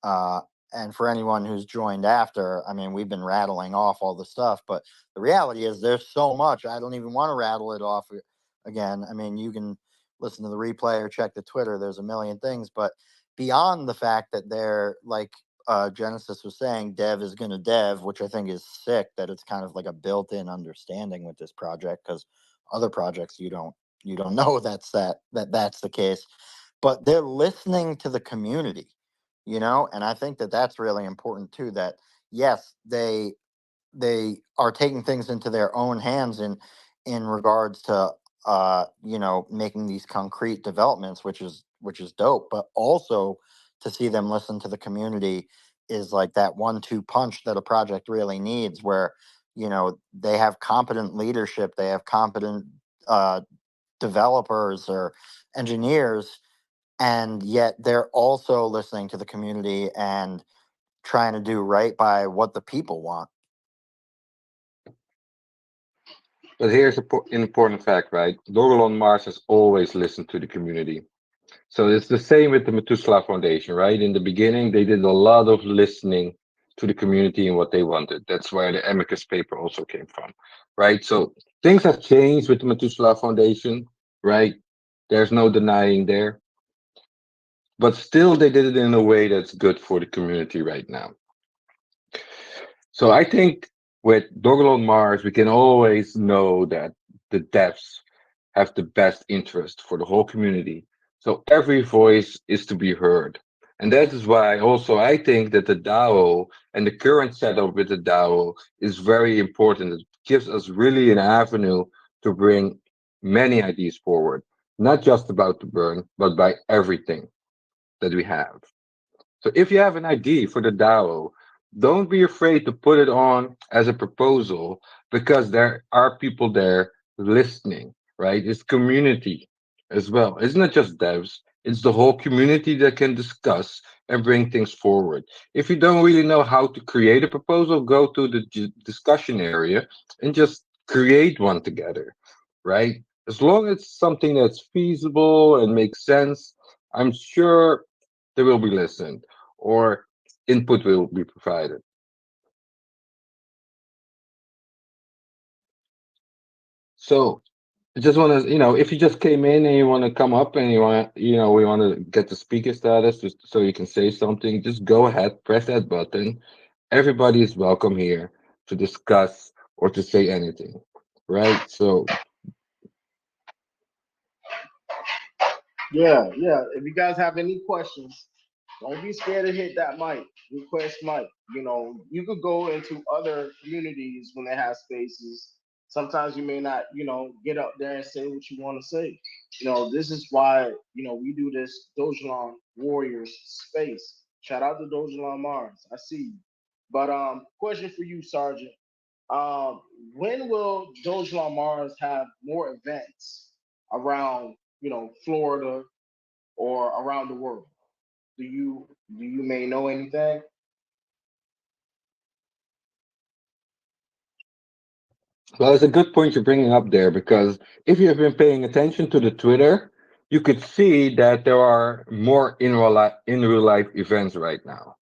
uh, and for anyone who's joined after, I mean, we've been rattling off all the stuff, but the reality is there's so much I don't even want to rattle it off again. I mean, you can listen to the replay or check the Twitter. There's a million things, but beyond the fact that they're like Genesis was saying, dev is going to dev, which I think is sick. That it's kind of like a built-in understanding with this project because other projects you don't know that's the case, but they're listening to the community, and I think that that's really important too. That yes, they are taking things into their own hands in regards to making these concrete developments, which is dope, but also to see them listen to the community is like that 1-2 punch that a project really needs, where they have competent leadership, they have competent uh, developers or engineers, and yet they're also listening to the community and trying to do right by what the people want. But here's an important fact, right? Dogelon Mars has always listened to the community. So it's the same with the Methuselah Foundation, right? In the beginning, they did a lot of listening to the community and what they wanted. That's where the amicus paper also came from, right? So things have changed with the Methuselah Foundation, right? There's no denying there, but still they did it in a way that's good for the community right now. So I think with Dogelon Mars, we can always know that the devs have the best interest for the whole community. So every voice is to be heard. And that is why also I think that the DAO and the current setup with the DAO is very important. It gives us really an avenue to bring many ideas forward, not just about the burn, but by everything that we have. So if you have an idea for the DAO, don't be afraid to put it on as a proposal because there are people there listening, right? It's community as well. It's not just devs, it's the whole community that can discuss and bring things forward. If you don't really know how to create a proposal, go to the discussion area and just create one together, right? As long as it's something that's feasible and makes sense, I'm sure they will be listened or input will be provided. So I just want to, if you just came in and you want to come up and you want, we want to get the speaker status just so you can say something, just go ahead, press that button. Everybody is welcome here to discuss or to say anything, right? So Yeah, yeah. If you guys have any questions, don't be scared to hit that mic. Request mic. You could go into other communities when they have spaces. Sometimes you may not, get up there and say what you want to say. This is why, we do this Dogelon Warriors space. Shout out to Dogelon Mars. I see you. But question for you, Sergeant. Um, when will Dogelon Mars have more events around, Florida or around the world? Do you may know anything? well, it's a good point you're bringing up there because if you have been paying attention to the Twitter, you could see that there are more in real life events right now.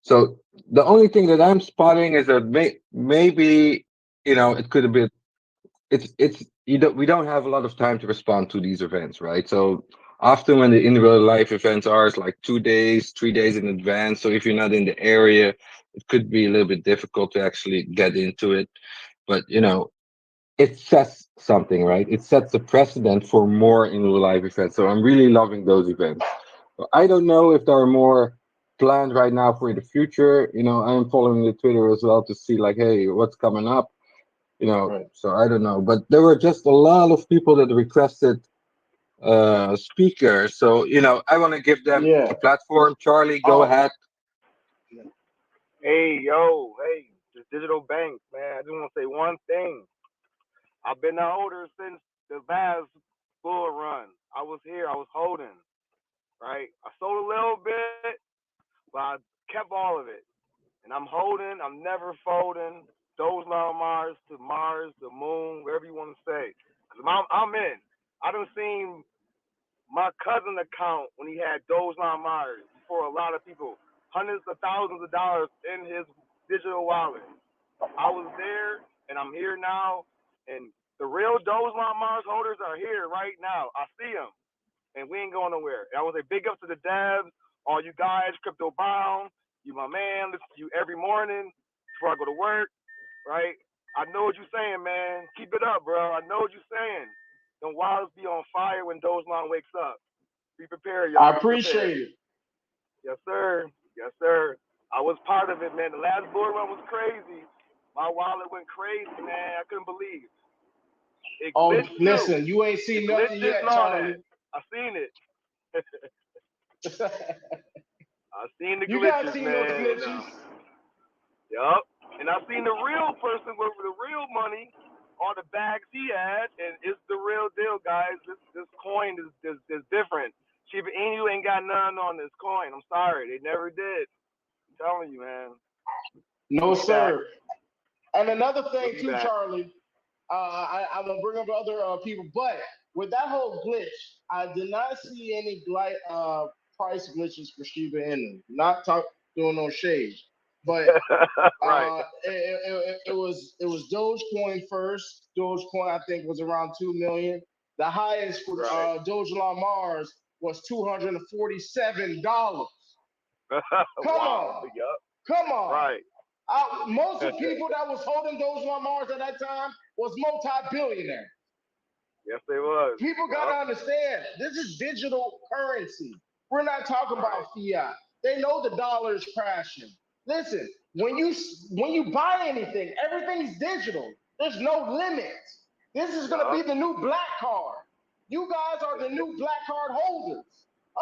So the only thing that I'm spotting is that maybe it could have been it's we don't have a lot of time to respond to these events, right? So often when the in real life events are, it's like 2 days, 3 days in advance. So if you're not in the area, it could be a little bit difficult to actually get into it. But it sets something, right? It sets a precedent for more in real life events. So I'm really loving those events. I don't know if there are more planned right now for the future. I'm following the Twitter as well to see like, hey, what's coming up. Right. So I don't know. But there were just a lot of people that requested speakers. So I want to give them Yeah. a platform. Charlie, go Oh, ahead. Hey, yo, hey, this digital bank, man. I just want to say one thing. I've been a holder since the Vaz bull run. I was here, I was holding, right? I sold a little bit, but I kept all of it. And I'm holding, I'm never folding. Those long Mars, the moon, wherever you want to say. Cause I'm in. I done seen my cousin account when he had Dogelon Mars for a lot of people, hundreds of thousands of dollars in his digital wallet. I was there and I'm here now, and the real Dogelon Mars holders are here right now. I see them, and we ain't going nowhere. And I want to say big ups to the devs, all you guys, crypto bound. You my man. Listen to you every morning before I go to work. Right? I know what you're saying, man. Keep it up, bro. I know what you're saying. Them wallets be on fire when Dogelon wakes up. Be prepared, I y'all. Be prepared. appreciate it. Yes, sir. Yes, sir. I was part of it, man. The last board run was crazy. My wallet went crazy, man. I couldn't believe. It Oh, glitched too. listen, you ain't It seen nothing glitches and yet, all that. Charlie. I seen it. I seen the You guys glitches, seen those man. And glitches? yup. And I seen the real person with the real money on the bags he had, and it's the real deal, guys. This coin is different. Shiba Inu ain't got none on this coin. I'm sorry, they never did. I'm telling you, man. No, We'll be back. sir. And another We'll thing be too, back. Charlie. I'm gonna bring up other people, but with that whole glitch, I did not see any price glitches for Shiba Inu. Not talk doing no shade. but Right. it was Dogecoin first. Dogecoin I think was around 2 million. The highest for Right. Dogelon Mars was $247. Come Wow. on, Yup. come on. Right. Most of the people that was holding Dogelon Mars at that time was multi-billionaire. Yes, they was. People got to Yup. understand this is digital currency. We're not talking Right. about fiat. They know the dollar is crashing. Listen, when you buy anything, everything's digital. There's no limit. This is going to Yup. be the new black card. You guys are the new black card holders.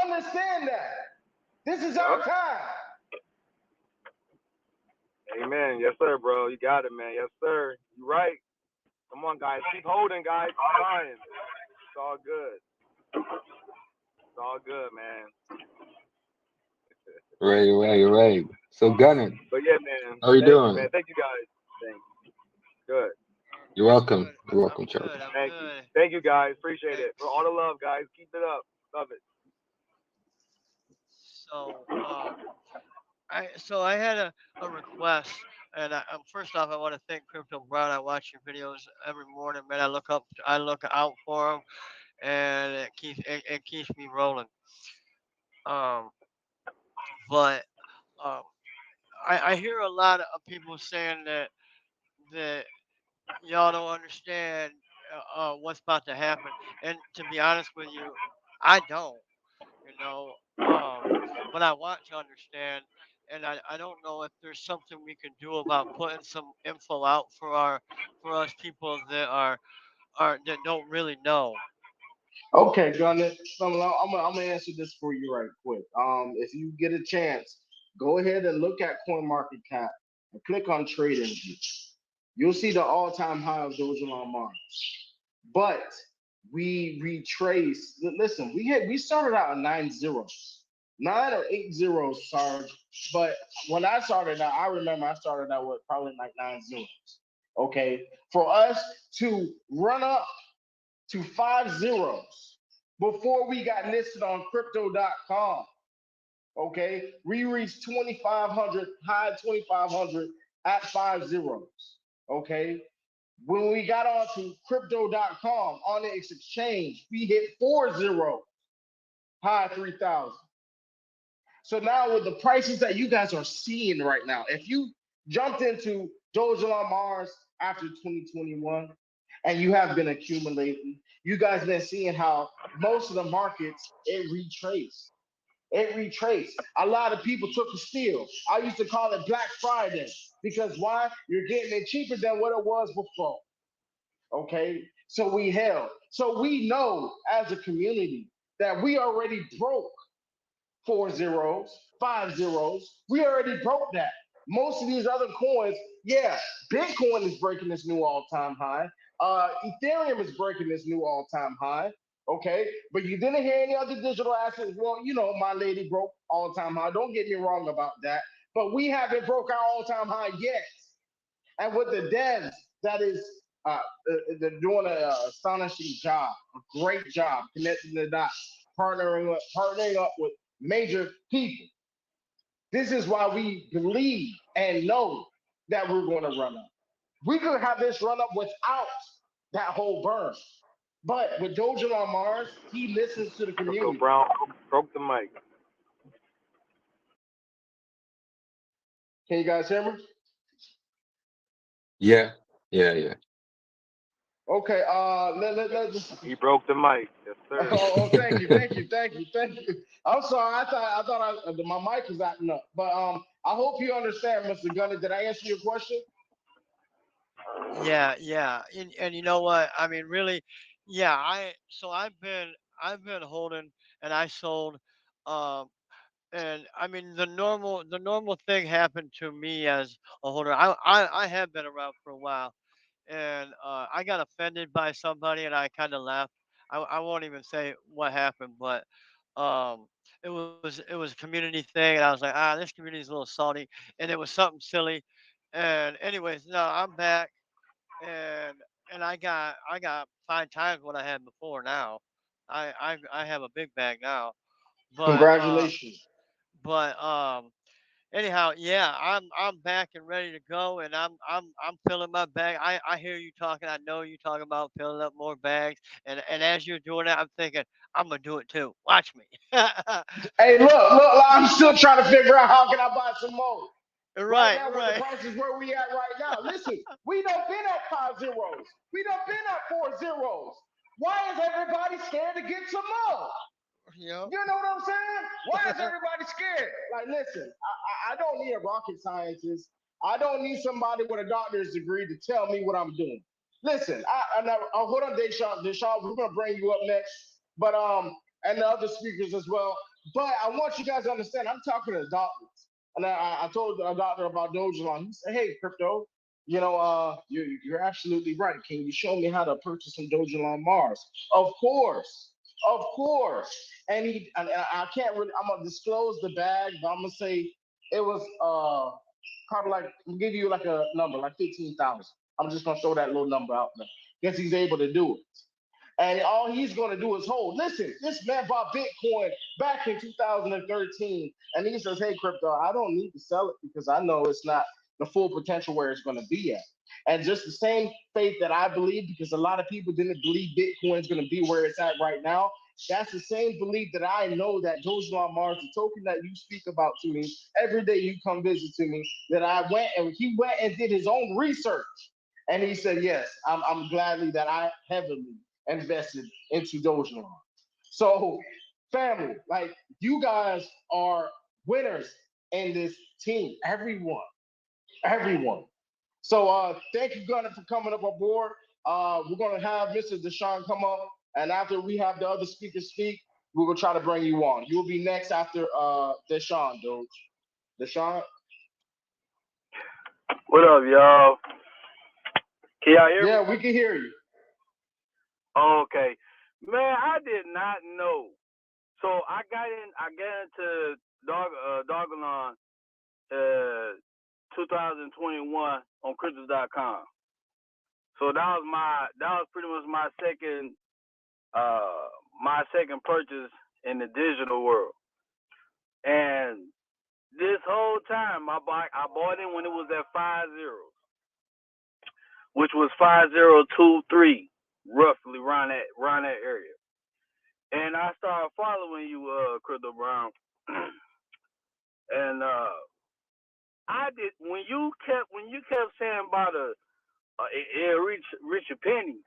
Understand that. This is our Yup. time. Amen. Yes, sir, bro. You got it, man. Yes, sir. You right. Come on, guys. Keep holding, guys. Keep buying. It's all good. It's all good, man. Right, right, right. So, Gunner, But yeah, man. how you Thank you, doing? man. Thank you, guys. Thank you. Good. You're I'm welcome. good. You're I'm welcome, Charlie. good. I'm Thank you. good. Thank you, guys. Appreciate it. For all Thanks. the love, guys. Keep it up. Love it. So, I had a request, and first off, I want to thank Crypto Brown. I watch your videos every morning, man. I look out for them, and it keeps me rolling. Um, but um, I hear a lot of people saying that y'all don't understand what's about to happen, and to be honest with you, I don't. You know, but I want to understand, and I don't know if there's something we can do about putting some info out for us people that don't really know. Okay, Gunner. I'm gonna answer this for you right quick. If you get a chance, go ahead and look at CoinMarketCap and click on Trading View. You'll see the all-time high of Dogelon Mars. But we retrace. Listen, we started out at 9 zeros, 9 or 8 zeros, Sarge. But when I started out, I remember I started out with probably like 9 zeros. Okay, for us to run up to 5 zeros before we got listed on crypto.com. Okay, we reached 2,500, high 2,500 at 5 zeros. Okay, when we got onto crypto.com on the exchange, we hit 4 zeros, high 3,000. So now with the prices that you guys are seeing right now, if you jumped into Dogelon Mars after 2021 and you have been accumulating, you guys been seeing how most of the markets it retraced. It retraced. A lot of people took a steal. I used to call it Black Friday because why? You're getting it cheaper than what it was before. Okay, so we held. So we know as a community that we already broke 4 zeros, 5 zeros. We already broke that. Most of these other coins, yeah, Bitcoin is breaking this new all-time high. Ethereum is breaking this new all-time high. Okay, but you didn't hear any other digital assets. Well, my lady broke all-time high. Don't get me wrong about that. But we haven't broke our all-time high yet. And with the devs, that is, they're doing an astonishing job, a great job connecting the dots, partnering up with major people. This is why we believe and know that we're going to run up. We could have this run up without that whole burn. But with Doja on Mars, he listens to the Crypto community. Brown broke the mic. Can you guys hear me? Yeah, yeah, yeah. Okay, let just He broke the mic. Yes, oh, sir. oh, thank you, thank you, thank you, thank you. I'm sorry. I thought my mic was acting up, but I hope you understand, Mr. Gunner. Did I answer your question? Yeah, yeah, and you know what? I mean, really, yeah. I've been holding, and I sold, um, and I mean the normal thing happened to me as a holder. I have been around for a while, and I got offended by somebody, and I kind of laughed. I won't even say what happened, but um, it was a community thing, and I was like, this community is a little salty, and it was something silly. And anyways, no, I'm back, and I got 5 times what I had before now. I have a big bag now, but Congratulations. but Anyhow, yeah, I'm back and ready to go, and I'm filling my bag. I hear you talking. I know you talking about filling up more bags, and as you're doing that, I'm thinking I'm gonna do it too. Watch me. Hey, look, I'm still trying to figure out how can I buy some more. Right Right, now, with the right. prices where we at right now, listen, we done been at 5 zeros. We done been at 4 zeros. Why is everybody scared to get some more? Yep. You know what I'm saying? Why is everybody scared? Like, listen, I don't need a rocket scientist. I don't need somebody with a doctor's degree to tell me what I'm doing. Listen, hold on, Deshaun. Deshaun, we're gonna bring you up next, but and the other speakers as well. But I want you guys to understand. I'm talking to doctors, and I told a doctor about Dogelon. He said, "Hey, crypto, you're absolutely right. Can you show me how to purchase some Dogelon Mars?" Of course. Of course. And I can't really I'm gonna disclose the bag, but I'm gonna say it was probably like give you like a number, like 15,000. I'm just gonna throw that little number out there. Guess he's able to do it. And all he's going to do is hold. Listen, this man bought Bitcoin back in 2013, and he says, "Hey, crypto, I don't need to sell it because I know it's not the full potential where it's going to be at." And just the same faith that I believe, because a lot of people didn't believe Bitcoin is going to be where it's at right now. That's the same belief that I know that Dogelon Mars, the token that you speak about to me every day you come visit to me, that he went and did his own research. And he said, "Yes, I'm gladly that I heavily invested into Dogelon." So, family, like you guys are winners in this team. Everyone. So, thank you, Gunner, for coming up aboard. We're gonna have Mr. Deshaun come up, and after we have the other speakers speak, we will try to bring you on. You'll be next after Deshaun, Doge. Deshaun. What up, y'all? Can y'all hear me? Yeah, we can hear you. Oh, okay. Man, I did not know. So I got into Dogelon 2021 on cryptos.com. So that was pretty much my second purchase in the digital world. And this whole time I bought in when it was at 5 zeros, which was 5023, roughly around that area. And I started following you, Crypto Brown. And I did when you kept saying about reach a penny,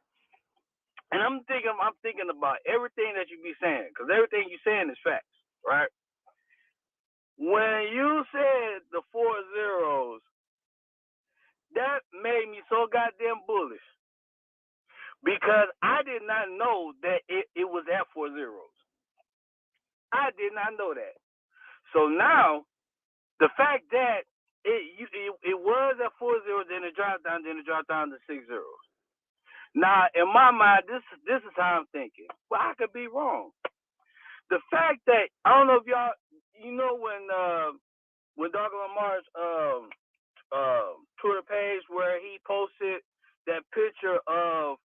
and I'm thinking about everything that you be saying, because everything you saying is facts, right? When you said the 4 zeros, that made me so goddamn bullish because I did not know that it was at 4 zeros. I did not know that. So now the fact that it was at 4 zeros, then it dropped down to 6 zeros. Now, in my mind, this is how I'm thinking. Well, I could be wrong. The fact that I don't know if y'all, when Dogelon Mars Twitter page where he posted that picture of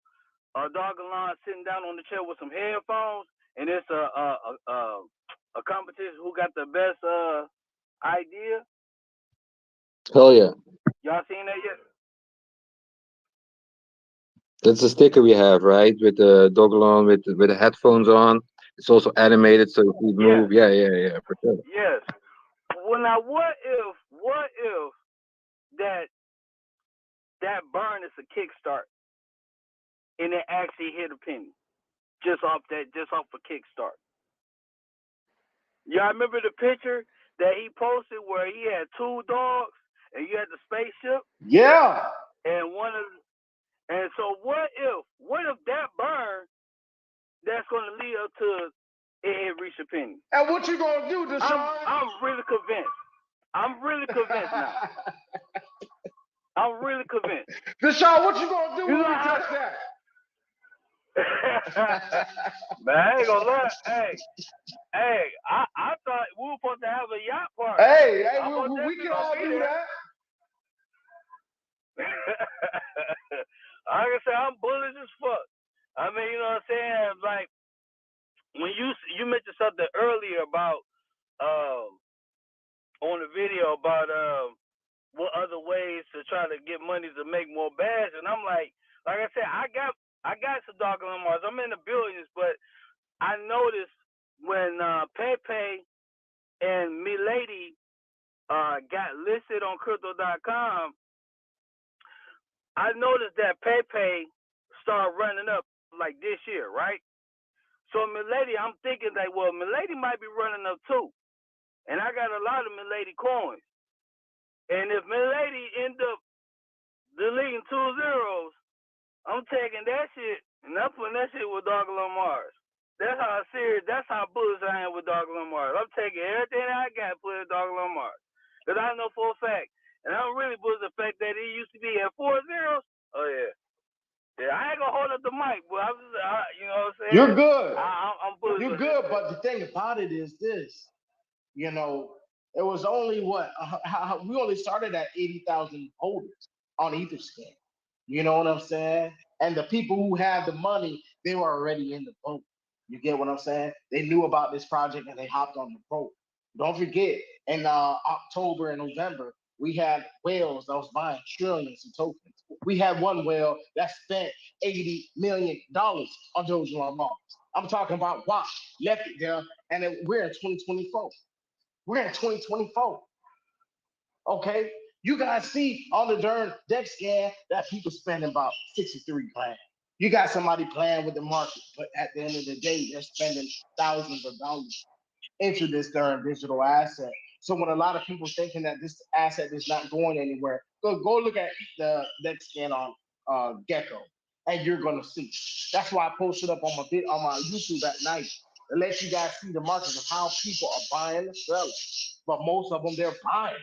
Dogelon sitting down on the chair with some headphones, and it's a competition who got the best idea. Hell yeah. Y'all seen that yet? That's the sticker we have, right? With the Dogelon with the headphones on. It's also animated, so if we move, yeah, for sure. Yes. Well, now what if that burn is a kickstart and it actually hit a penny just off a kickstart? Y'all remember the picture that he posted where he had two dogs and you had the spaceship? Yeah. And so what if that burn that's going to lead up to it reach a penny? And what you gonna do, Deshaun? I'm really convinced. I'm really convinced now. I'm really convinced. Deshaun, what you gonna do when we touch that? Man, I ain't gonna lie. Hey, I thought we were supposed to have a yacht party. Hey, we can all do that. Like I said, I'm bullish as fuck. I mean, you know what I'm saying? Like when you mentioned something earlier about on the video about what other ways to try to get money to make more bags, and I'm like I said, I got some Dogelon Mars. I'm in the billions, but I noticed when Pepe and Milady got listed on Crypto.com, I noticed that Pepe started running up like this year, right? So Milady, I'm thinking that well, Milady might be running up too, and I got a lot of Milady coins. And if Milady end up deleting two zeros, I'm taking that shit and I'm putting that shit with Dogelon Mars. That's how serious, that's how bullish I am with Dogelon Mars. I'm taking everything I got and putting Dogelon Mars. Because I know for a fact, and I'm really bullish the fact that it used to be at 4 zeros. Oh, yeah. Yeah, I ain't gonna hold up the mic, but you know what I'm You're saying? good. I'm bullish You're with that good. shit. But the thing about it is this, you know, it was only what we only started at 80,000 holders on Etherscan. You know what I'm saying? And the people who had the money, they were already in the boat. You get what I'm saying? They knew about this project and they hopped on the boat. Don't forget, in October and November, we had whales that was buying trillions of tokens. We had one whale that spent $80 million on Dogelon Mars. I'm talking about wow, left it there, and we're in 2024. We're in 2024. Okay, you guys see on the darn deck scan that people spending about 63 grand. You got somebody playing with the market, but at the end of the day, they're spending thousands of dollars into this darn digital asset. So when a lot of people thinking that this asset is not going anywhere, go look at the deck scan on Gecko, and you're gonna see. That's why I posted up on my YouTube at night to let you guys see the markets of how people are buying and selling. But most of them they're buying.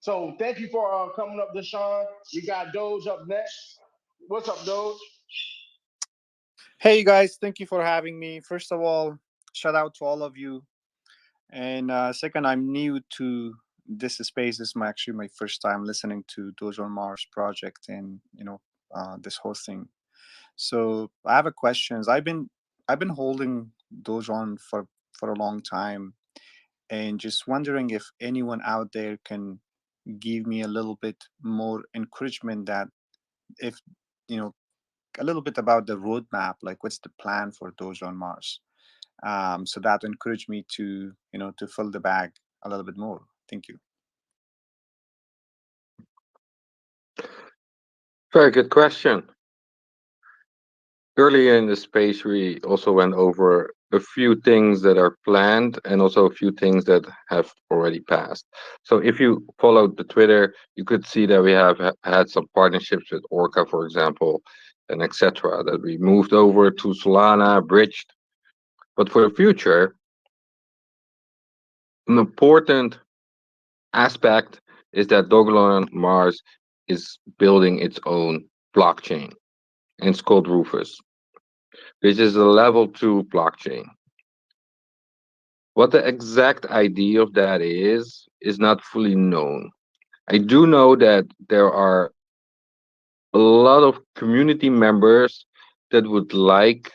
So thank you for coming up, Deshaun. You got Doge up next. What's up, Doge? Hey, you guys, thank you for having me. First of all, shout out to all of you. And second, I'm new to this space. This is actually my first time listening to Dogelon Mars project and this hosting. So I have a questions. I've been holding Dogelon for a long time, and just wondering if anyone out there can give me a little bit more encouragement that if you know a little bit about the roadmap, like what's the plan for Dogelon Mars. So that encouraged me to to fill the bag a little bit more. Thank you. Very good question. Earlier in the space, we also went over a few things that are planned and also a few things that have already passed. So if you followed the Twitter, you could see that we have had some partnerships with Orca, for example, and etc. That we moved over to Solana, bridged. But for the future, an important aspect is that Dogelon Mars is building its own blockchain, and it's called Rufus, which is a level 2 blockchain. What the exact idea of that is not fully known. I do know that there are a lot of community members that would like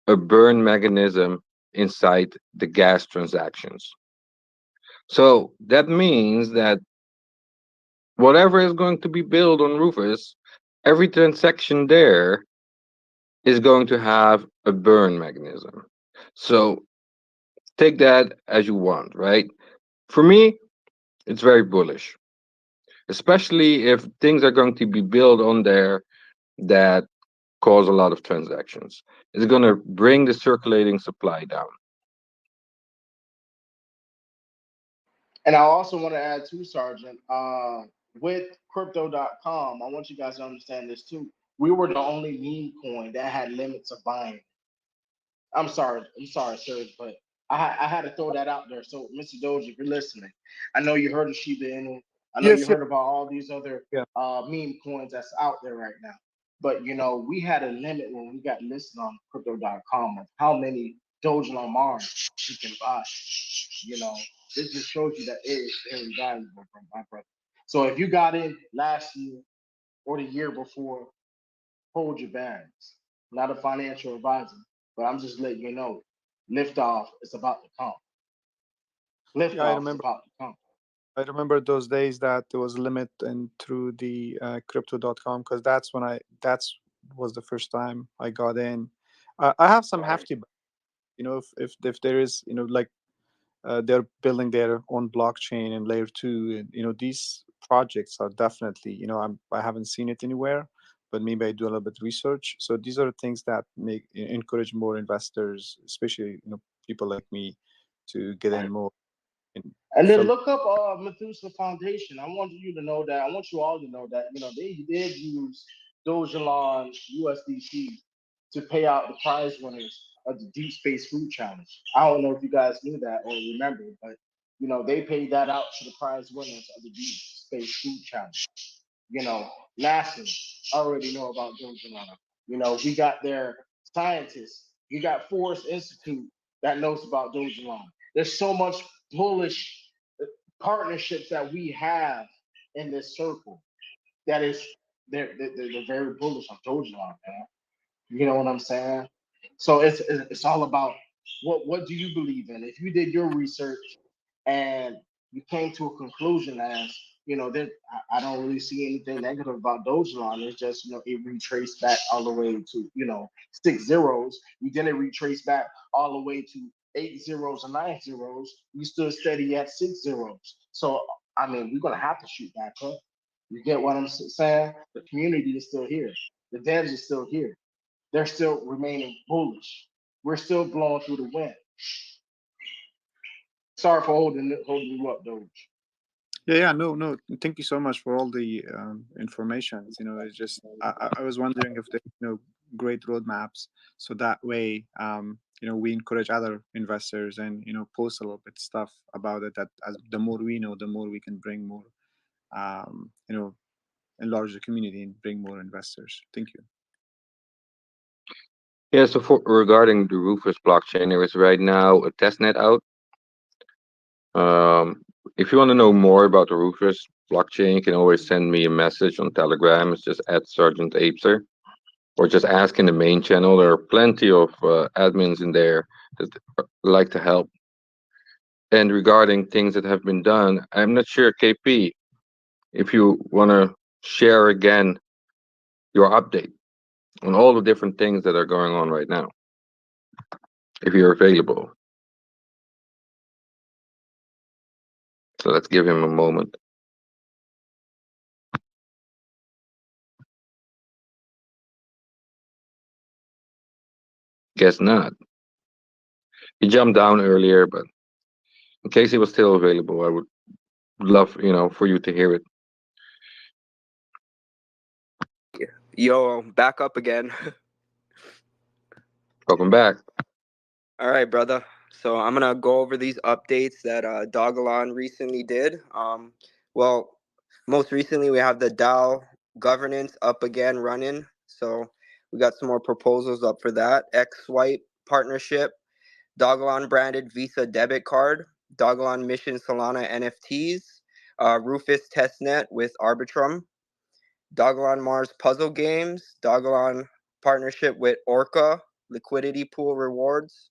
a burn mechanism inside the gas transactions. So that means that whatever is going to be built on Rufus, every transaction there is going to have a burn mechanism. So take that as you want, right? For me, it's very bullish, especially if things are going to be built on there that cause a lot of transactions. It's going to bring the circulating supply down. And I also want to add too, Sergeant, with crypto.com, I want you guys to understand this too. We were the only meme coin that had limits of buying. I'm sorry, sir, but I had to throw that out there. So, Mr. Doge, if you're listening, I know you heard of Shiba Inu. I know you Yes, yes, heard about all these other yeah. meme coins that's out there right now. But we had a limit when we got listed on crypto.com of how many Dogelon Mars you can buy. You know, this just shows you that it is very valuable, from my brother. So if you got in last year or the year before, hold your bags. Not a financial advisor, but I'm just letting you know, liftoff is about to come. Yeah, I Liftoff is remember. about to come. I remember those days that there was a limit and through the crypto.com, because that's was the first time I got in. I have some Right. hefty, if there is, like they're building their own blockchain and layer two, and these projects are definitely, I haven't seen it anywhere, but maybe I do a little bit research. So these are things that make encourage more investors, especially people like me, to get in more and And then fill. look up Methuselah Foundation. I want you to know that. I want you all to know that they did use Dogelon USDC to pay out the prize winners of the Deep Space Food Challenge. I don't know if you guys knew that or remember, but they paid that out to the prize winners of the Deep Space Food Challenge. You know, NASA already know about Dogelon. We got their scientists. We got Forest Institute that knows about Dogelon. There's so much bullish partnerships that we have in this circle that is they're very bullish on Dogelon, man. You know what I'm saying? So it's all about what do you believe in? If you did your research and you came to a conclusion as that I don't really see anything negative about Dogelon. It's just it retraced back all the way to 6 zeros. We didn't retrace back all the way to 8 zeros and 9 zeros. We stood steady at 6 zeros. So I mean, we're gonna have to shoot back up. You get what I'm saying? The community is still here. The devs are still here. They're still remaining bullish. We're still blowing through the wind. Sorry for holding you up, Doge. Yeah, no, no. Thank you so much for all the information. It's just I was wondering if there, great roadmaps, so that way, we encourage other investors and post a little bit stuff about it. That as the more we know, the more we can bring more, um, you know, enlarge the community and bring more investors. Thank you. Yeah, so regarding the Rufus blockchain, there is right now a testnet out. Um, if you want to know more about the Rufus blockchain, you can always send me a message on Telegram. It's just at Sergeant Apester, or just ask in the main channel. There are plenty of admins in there that like to help. And regarding things that have been done, I'm not sure, KP, if you want to share again your update on all the different things that are going on right now, if you're available. So let's give him a moment. Guess not. He jumped down earlier, but in case he was still available, I would love, for you to hear it. Yo, back up again. Welcome back. All right, brother. So I'm gonna go over these updates that Dogelon recently did. Well, most recently we have the DAO governance up again running. So we got some more proposals up for that. X Swipe partnership, Dogelon branded Visa debit card, Dogelon Mission Solana NFTs, Rufus testnet with Arbitrum, Dogelon Mars puzzle games, Dogelon partnership with Orca liquidity pool rewards.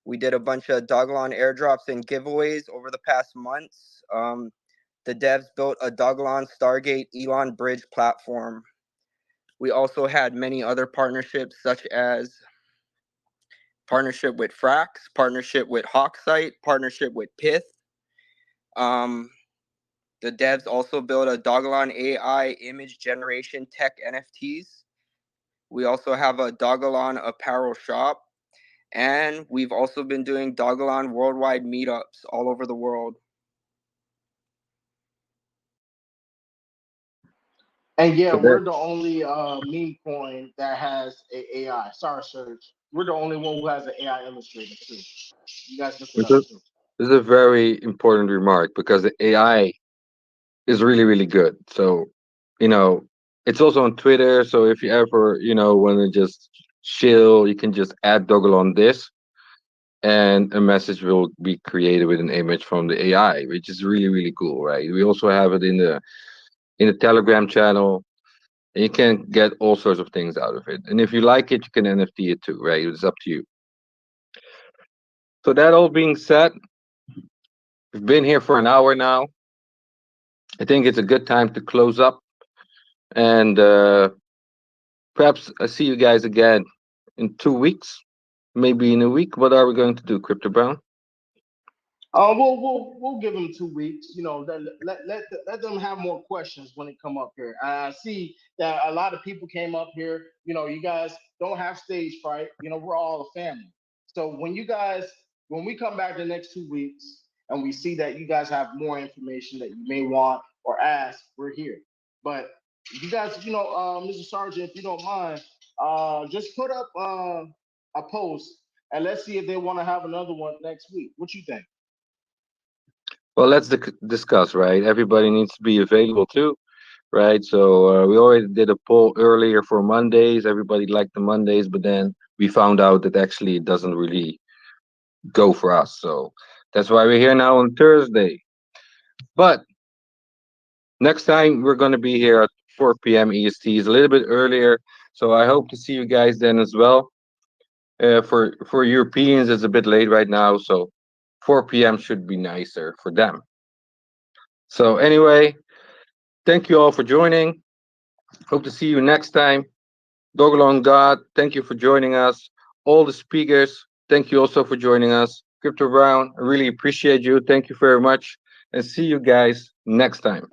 We did a bunch of Dogelon airdrops and giveaways over the past months. The devs built a Dogelon Stargate Elon Bridge platform. We also had many other partnerships, such as partnership with Frax, partnership with Hawksite, partnership with Pith. Um, the devs also built a Dogelon AI image generation tech NFTs. We also have a Dogelon apparel shop. And we've also been doing Dogelon worldwide meetups all over the world. And yeah, So that we're the only meme coin that has a AI. Sorry, Serge. We're the only one who has an AI illustrator too. You guys missed this out is too. this is a very important remark because the AI is really, really good. So, you know, it's also on Twitter. So if you ever, want to just chill, you can just add Doggle on this, and a message will be created with an image from the AI, which is really, really cool, right? We also have it in the Telegram channel, and you can get all sorts of things out of it. And if you like it, you can NFT it too, right? It's up to you. So that all being said, we've been here for an hour now. I think it's a good time to close up, and perhaps I see you guys again in 2 weeks, maybe in a week. What are we going to do, Crypto Brown? We'll give them 2 weeks. You know, let them have more questions when they come up here. I see that a lot of people came up here. You know, you guys don't have stage fright. You know, we're all a family. So when we come back the next 2 weeks and we see that you guys have more information that you may want or ask, we're here. But you guys, Mr. Sergeant, if you don't mind, just put up a post and let's see if they want to have another one next week. What you think? Well, let's discuss, right? Everybody needs to be available too, right? So we already did a poll earlier for Mondays. Everybody liked the Mondays, but then we found out that actually it doesn't really go for us. So that's why we're here now on Thursday. But next time we're going to be here at 4 p.m. EST, is a little bit earlier. So I hope to see you guys then as well. For Europeans, it's a bit late right now, so 4 p.m. should be nicer for them. So anyway, thank you all for joining. Hope to see you next time. Dogelon God, thank you for joining us. All the speakers, thank you also for joining us. Crypto Brown, I really appreciate you. Thank you very much. And see you guys next time.